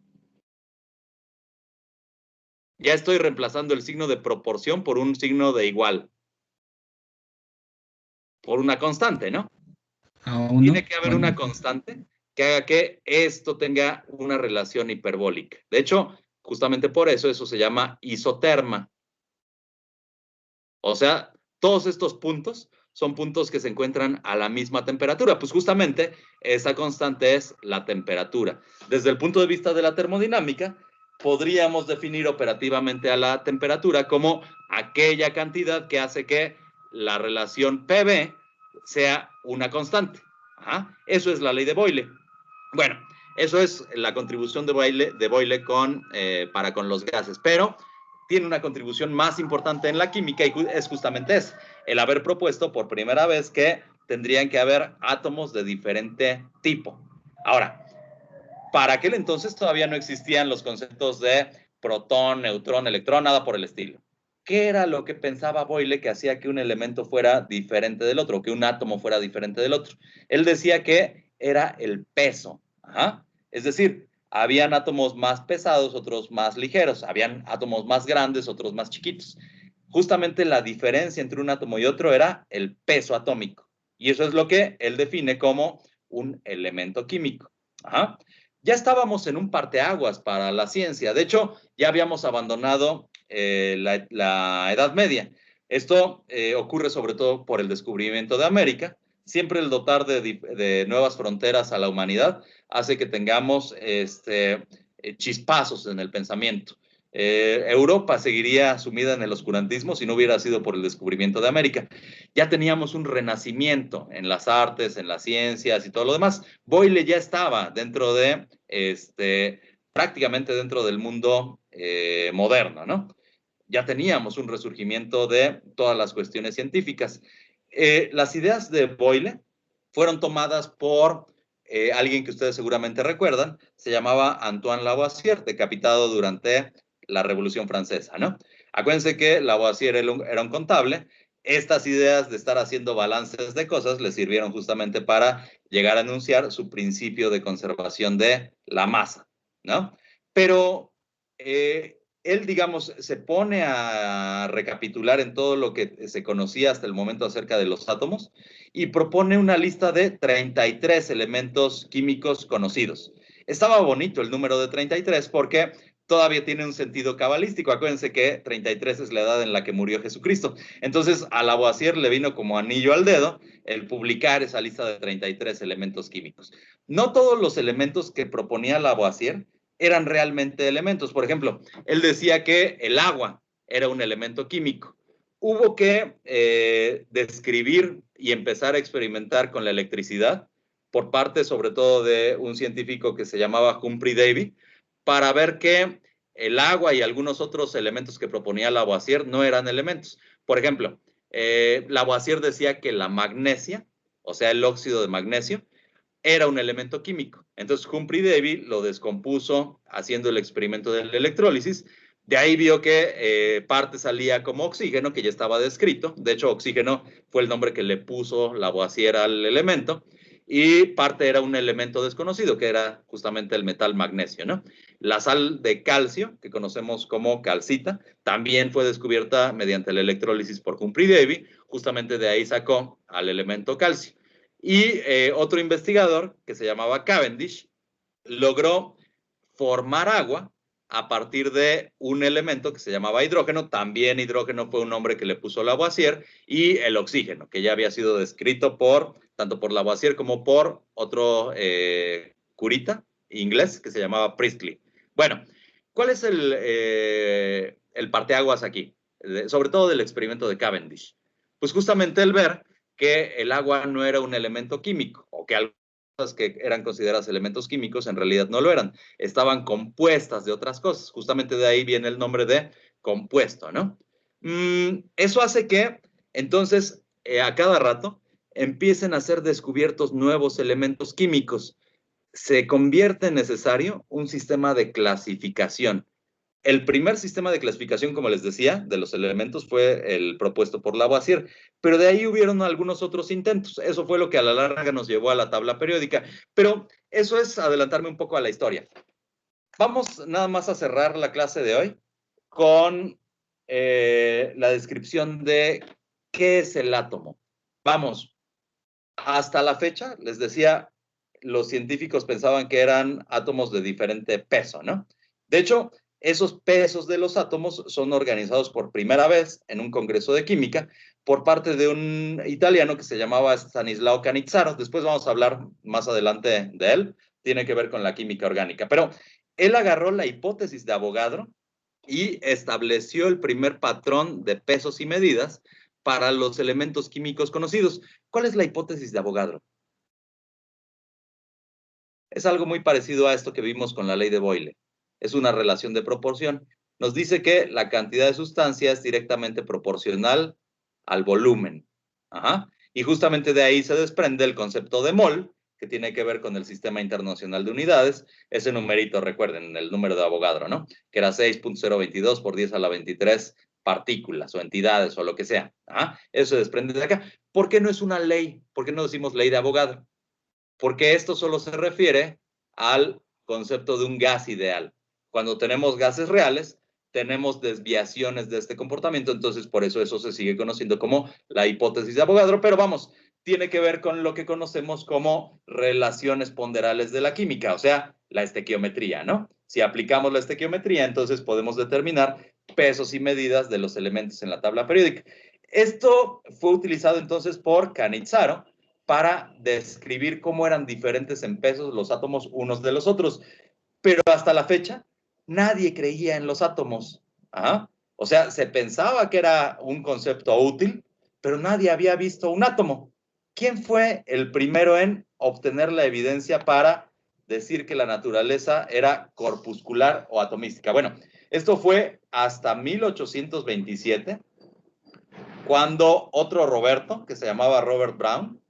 Ya estoy reemplazando el signo de proporción por un signo de igual. Por una constante, ¿no? Tiene que haber una constante que haga que esto tenga una relación hiperbólica. De hecho, justamente por eso se llama isoterma. O sea, todos estos puntos son puntos que se encuentran a la misma temperatura. Pues justamente esa constante es la temperatura. Desde el punto de vista de la termodinámica, podríamos definir operativamente a la temperatura como aquella cantidad que hace que la relación PV sea una constante. Ajá. Eso es la ley de Boyle. Bueno, eso es la contribución de Boyle para con los gases, pero tiene una contribución más importante en la química y es justamente eso, el haber propuesto por primera vez que tendrían que haber átomos de diferente tipo. Ahora, para aquel entonces todavía no existían los conceptos de protón, neutrón, electrón, nada por el estilo. ¿Qué era lo que pensaba Boyle que hacía que un elemento fuera diferente del otro, que un átomo fuera diferente del otro? Él decía que era el peso. Ajá. Es decir, habían átomos más pesados, otros más ligeros, habían átomos más grandes, otros más chiquitos. Justamente la diferencia entre un átomo y otro era el peso atómico. Y eso es lo que él define como un elemento químico. Ajá. Ya estábamos en un parteaguas para la ciencia. De hecho, ya habíamos abandonado la Edad Media. Esto ocurre sobre todo por el descubrimiento de América. Siempre el dotar de nuevas fronteras a la humanidad hace que tengamos chispazos en el pensamiento. Europa seguiría sumida en el oscurantismo si no hubiera sido por el descubrimiento de América. Ya teníamos un renacimiento en las artes, en las ciencias y todo lo demás. Boyle ya estaba dentro de, prácticamente dentro del mundo moderno, ¿no? Ya teníamos un resurgimiento de todas las cuestiones científicas. Las ideas de Boyle fueron tomadas por alguien que ustedes seguramente recuerdan, se llamaba Antoine Lavoisier, decapitado durante la Revolución Francesa, ¿no? Acuérdense que Lavoisier era un contable. Estas ideas de estar haciendo balances de cosas le sirvieron justamente para llegar a enunciar su principio de conservación de la masa, ¿no? Pero él, digamos, se pone a recapitular en todo lo que se conocía hasta el momento acerca de los átomos y propone una lista de 33 elementos químicos conocidos. Estaba bonito el número de 33 porque todavía tiene un sentido cabalístico. Acuérdense que 33 es la edad en la que murió Jesucristo. Entonces, a Lavoisier le vino como anillo al dedo el publicar esa lista de 33 elementos químicos. No todos los elementos que proponía Lavoisier eran realmente elementos. Por ejemplo, él decía que el agua era un elemento químico. Hubo que describir y empezar a experimentar con la electricidad por parte sobre todo de un científico que se llamaba Humphrey Davy, para ver que el agua y algunos otros elementos que proponía Lavoisier no eran elementos. Por ejemplo, Lavoisier decía que la magnesia, o sea, el óxido de magnesio, era un elemento químico. Entonces Humphrey Davy lo descompuso haciendo el experimento de la electrólisis. De ahí vio que parte salía como oxígeno, que ya estaba descrito. De hecho, oxígeno fue el nombre que le puso Lavoisier al elemento. Y parte era un elemento desconocido, que era justamente el metal magnesio, ¿no? La sal de calcio, que conocemos como calcita, también fue descubierta mediante la electrólisis por Humphrey Davy. Justamente de ahí sacó al elemento calcio. Y otro investigador, que se llamaba Cavendish, logró formar agua a partir de un elemento que se llamaba hidrógeno. También hidrógeno fue un nombre que le puso Lavoisier, y el oxígeno, que ya había sido descrito tanto por Lavoisier como por otro curita inglés que se llamaba Priestley. Bueno, ¿cuál es el parteaguas aquí? Sobre todo del experimento de Cavendish. Pues justamente el ver que el agua no era un elemento químico, o que algunas cosas que eran consideradas elementos químicos en realidad no lo eran, estaban compuestas de otras cosas. Justamente de ahí viene el nombre de compuesto, ¿no? Eso hace que, entonces, a cada rato empiecen a ser descubiertos nuevos elementos químicos. Se convierte en necesario un sistema de clasificación. El primer sistema de clasificación, como les decía, de los elementos fue el propuesto por Lavoisier, pero de ahí hubieron algunos otros intentos. Eso fue lo que a la larga nos llevó a la tabla periódica, pero eso es adelantarme un poco a la historia. Vamos nada más a cerrar la clase de hoy con la descripción de qué es el átomo. Vamos, hasta la fecha, les decía, los científicos pensaban que eran átomos de diferente peso, ¿no? De hecho, esos pesos de los átomos son organizados por primera vez en un congreso de química por parte de un italiano que se llamaba Stanislao Canizzaro. Después vamos a hablar más adelante de él. Tiene que ver con la química orgánica. Pero él agarró la hipótesis de Avogadro y estableció el primer patrón de pesos y medidas para los elementos químicos conocidos. ¿Cuál es la hipótesis de Avogadro? Es algo muy parecido a esto que vimos con la ley de Boyle. Es una relación de proporción. Nos dice que la cantidad de sustancia es directamente proporcional al volumen. Ajá. Y justamente de ahí se desprende el concepto de mol, que tiene que ver con el Sistema Internacional de Unidades. Ese numerito, recuerden, el número de Avogadro, ¿no? Que era 6.022 por 10 a la 23 partículas o entidades o lo que sea. Ajá. Eso se desprende de acá. ¿Por qué no es una ley? ¿Por qué no decimos ley de Avogadro? Porque esto solo se refiere al concepto de un gas ideal. Cuando tenemos gases reales, tenemos desviaciones de este comportamiento, entonces por eso se sigue conociendo como la hipótesis de Avogadro, pero vamos, tiene que ver con lo que conocemos como relaciones ponderales de la química, o sea, la estequiometría, ¿no? Si aplicamos la estequiometría, entonces podemos determinar pesos y medidas de los elementos en la tabla periódica. Esto fue utilizado entonces por Canizzaro para describir cómo eran diferentes en pesos los átomos unos de los otros. Pero hasta la fecha, nadie creía en los átomos. ¿Ah? O sea, se pensaba que era un concepto útil, pero nadie había visto un átomo. ¿Quién fue el primero en obtener la evidencia para decir que la naturaleza era corpuscular o atomística? Bueno, esto fue hasta 1827, cuando otro Roberto, que se llamaba Robert Brown,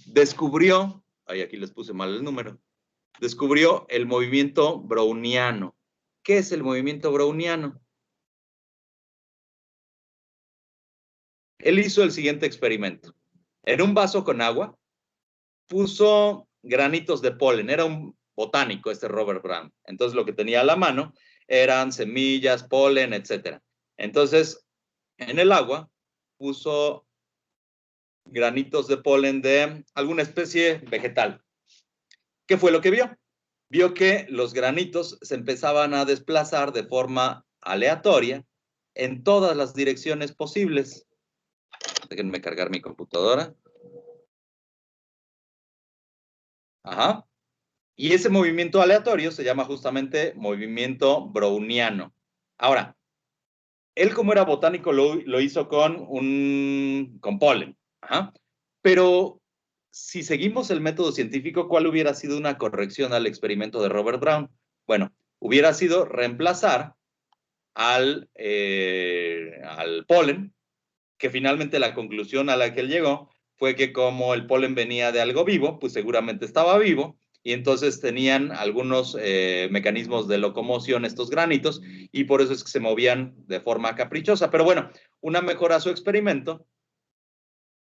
descubrió, aquí les puse mal el número, descubrió el movimiento browniano. ¿Qué es el movimiento browniano? Él hizo el siguiente experimento. En un vaso con agua, puso granitos de polen. Era un botánico este Robert Brown. Entonces lo que tenía a la mano eran semillas, polen, etc. Entonces, en el agua puso granitos de polen de alguna especie vegetal. ¿Qué fue lo que vio? Vio que los granitos se empezaban a desplazar de forma aleatoria en todas las direcciones posibles. Déjenme cargar mi computadora. Ajá. Y ese movimiento aleatorio se llama justamente movimiento browniano. Ahora, él como era botánico lo hizo con polen. Ajá. Pero si seguimos el método científico, ¿cuál hubiera sido una corrección al experimento de Robert Brown? Bueno, hubiera sido reemplazar al polen, que finalmente la conclusión a la que él llegó fue que como el polen venía de algo vivo, pues seguramente estaba vivo, y entonces tenían algunos mecanismos de locomoción estos granitos, y por eso es que se movían de forma caprichosa. Pero bueno, una mejora a su experimento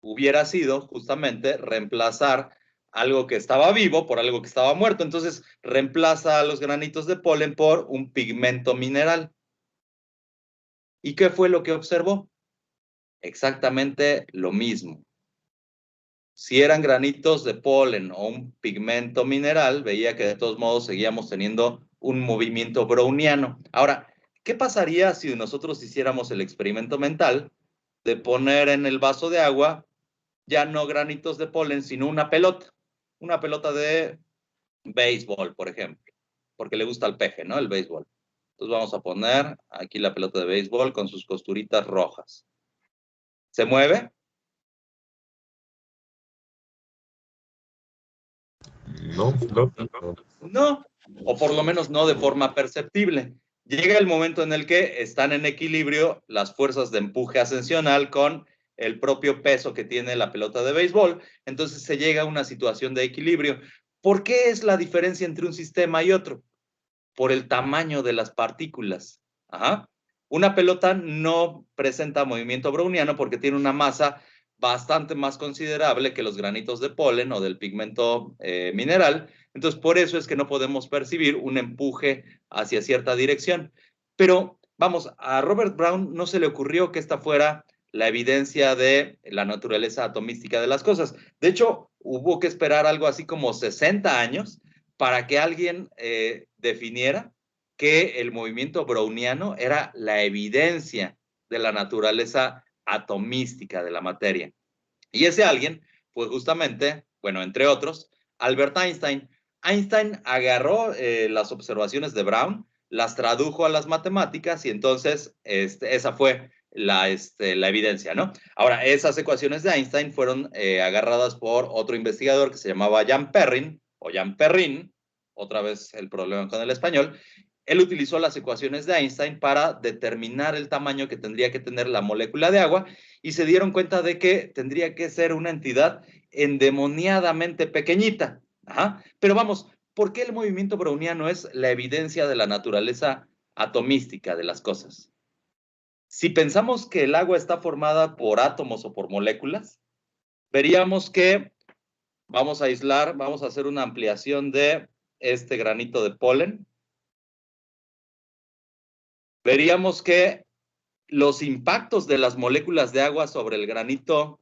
hubiera sido justamente reemplazar algo que estaba vivo por algo que estaba muerto. Entonces reemplaza a los granitos de polen por un pigmento mineral. ¿Y qué fue lo que observó? Exactamente lo mismo. Si eran granitos de polen o un pigmento mineral, veía que de todos modos seguíamos teniendo un movimiento browniano. Ahora, ¿qué pasaría si nosotros hiciéramos el experimento mental de poner en el vaso de agua ya no granitos de polen, sino una pelota de béisbol, por ejemplo, porque le gusta al peje, ¿no? El béisbol. Entonces vamos a poner aquí la pelota de béisbol con sus costuritas rojas. ¿Se mueve? No, no, no. No, o por lo menos no de forma perceptible. Llega el momento en el que están en equilibrio las fuerzas de empuje ascensional con el propio peso que tiene la pelota de béisbol, entonces se llega a una situación de equilibrio. ¿Por qué es la diferencia entre un sistema y otro? Por el tamaño de las partículas. Ajá. Una pelota no presenta movimiento browniano porque tiene una masa bastante más considerable que los granitos de polen o del pigmento mineral. Entonces, por eso es que no podemos percibir un empuje hacia cierta dirección. Pero, vamos, a Robert Brown no se le ocurrió que esta fuera la evidencia de la naturaleza atomística de las cosas. De hecho, hubo que esperar algo así como 60 años para que alguien definiera que el movimiento browniano era la evidencia de la naturaleza atomística de la materia. Y ese alguien fue justamente, bueno, entre otros, Albert Einstein. Einstein agarró las observaciones de Brown, las tradujo a las matemáticas y entonces esa fue la evidencia, ¿no? Ahora, esas ecuaciones de Einstein fueron agarradas por otro investigador que se llamaba Jan Perrin, o Jan Perrin, otra vez el problema con el español. Él utilizó las ecuaciones de Einstein para determinar el tamaño que tendría que tener la molécula de agua y se dieron cuenta de que tendría que ser una entidad endemoniadamente pequeñita. Ajá. Pero vamos, ¿por qué el movimiento browniano es la evidencia de la naturaleza atomística de las cosas? Si pensamos que el agua está formada por átomos o por moléculas, veríamos que vamos a aislar, vamos a hacer una ampliación de este granito de polen. Veríamos que los impactos de las moléculas de agua sobre el granito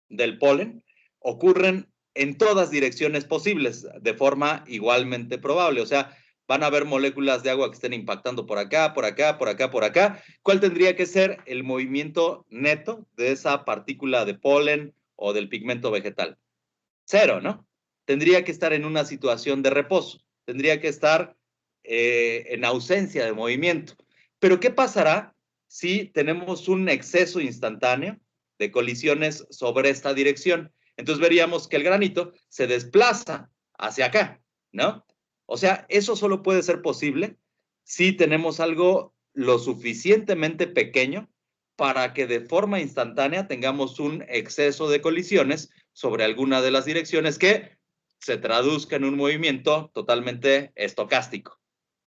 del polen ocurren en todas direcciones posibles, de forma igualmente probable. O sea, van a haber moléculas de agua que estén impactando por acá, por acá, por acá, por acá. ¿Cuál tendría que ser el movimiento neto de esa partícula de polen o del pigmento vegetal? Cero, ¿no? Tendría que estar en una situación de reposo. Tendría que estar en ausencia de movimiento. Pero ¿qué pasará si tenemos un exceso instantáneo de colisiones sobre esta dirección? Entonces veríamos que el granito se desplaza hacia acá, ¿no? O sea, eso solo puede ser posible si tenemos algo lo suficientemente pequeño para que de forma instantánea tengamos un exceso de colisiones sobre alguna de las direcciones que se traduzca en un movimiento totalmente estocástico.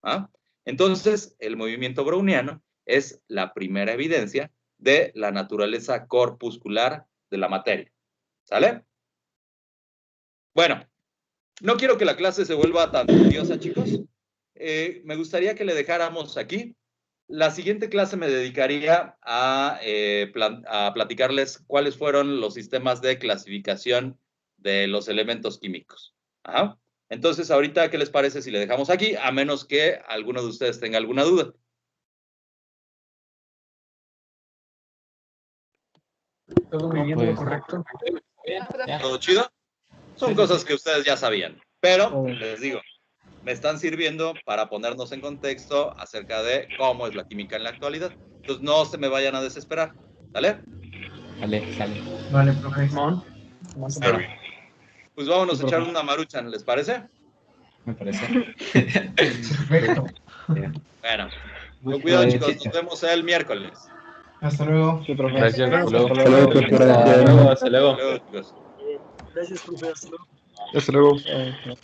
¿Ah? Entonces, el movimiento browniano es la primera evidencia de la naturaleza corpuscular de la materia. ¿Sale? Bueno, no quiero que la clase se vuelva tan tediosa, chicos. Me gustaría que le dejáramos aquí. La siguiente clase me dedicaría a platicarles cuáles fueron los sistemas de clasificación de los elementos químicos. Ajá. Entonces, ahorita, ¿qué les parece si le dejamos aquí? A menos que alguno de ustedes tenga alguna duda. Todo muy bien, todo correcto. Bien, ya. ¿Todo chido? Son Sí, cosas sí. que ustedes ya sabían. Pero, les digo, me están sirviendo para ponernos en contexto acerca de cómo es la química en la actualidad. Entonces, no se me vayan a desesperar. ¿Vale? Vale, sale. Vale, profe. Está bien. Pues vámonos a echar una maruchan, ¿les parece? Me parece. Perfecto. Bueno, con cuidado, chicos, nos vemos el miércoles. Hasta luego. Gracias. Hasta luego. Hasta luego, profe. Hasta luego. Hasta luego. Hasta luego, chicos. Gracias, profe. Hasta luego. Hasta luego.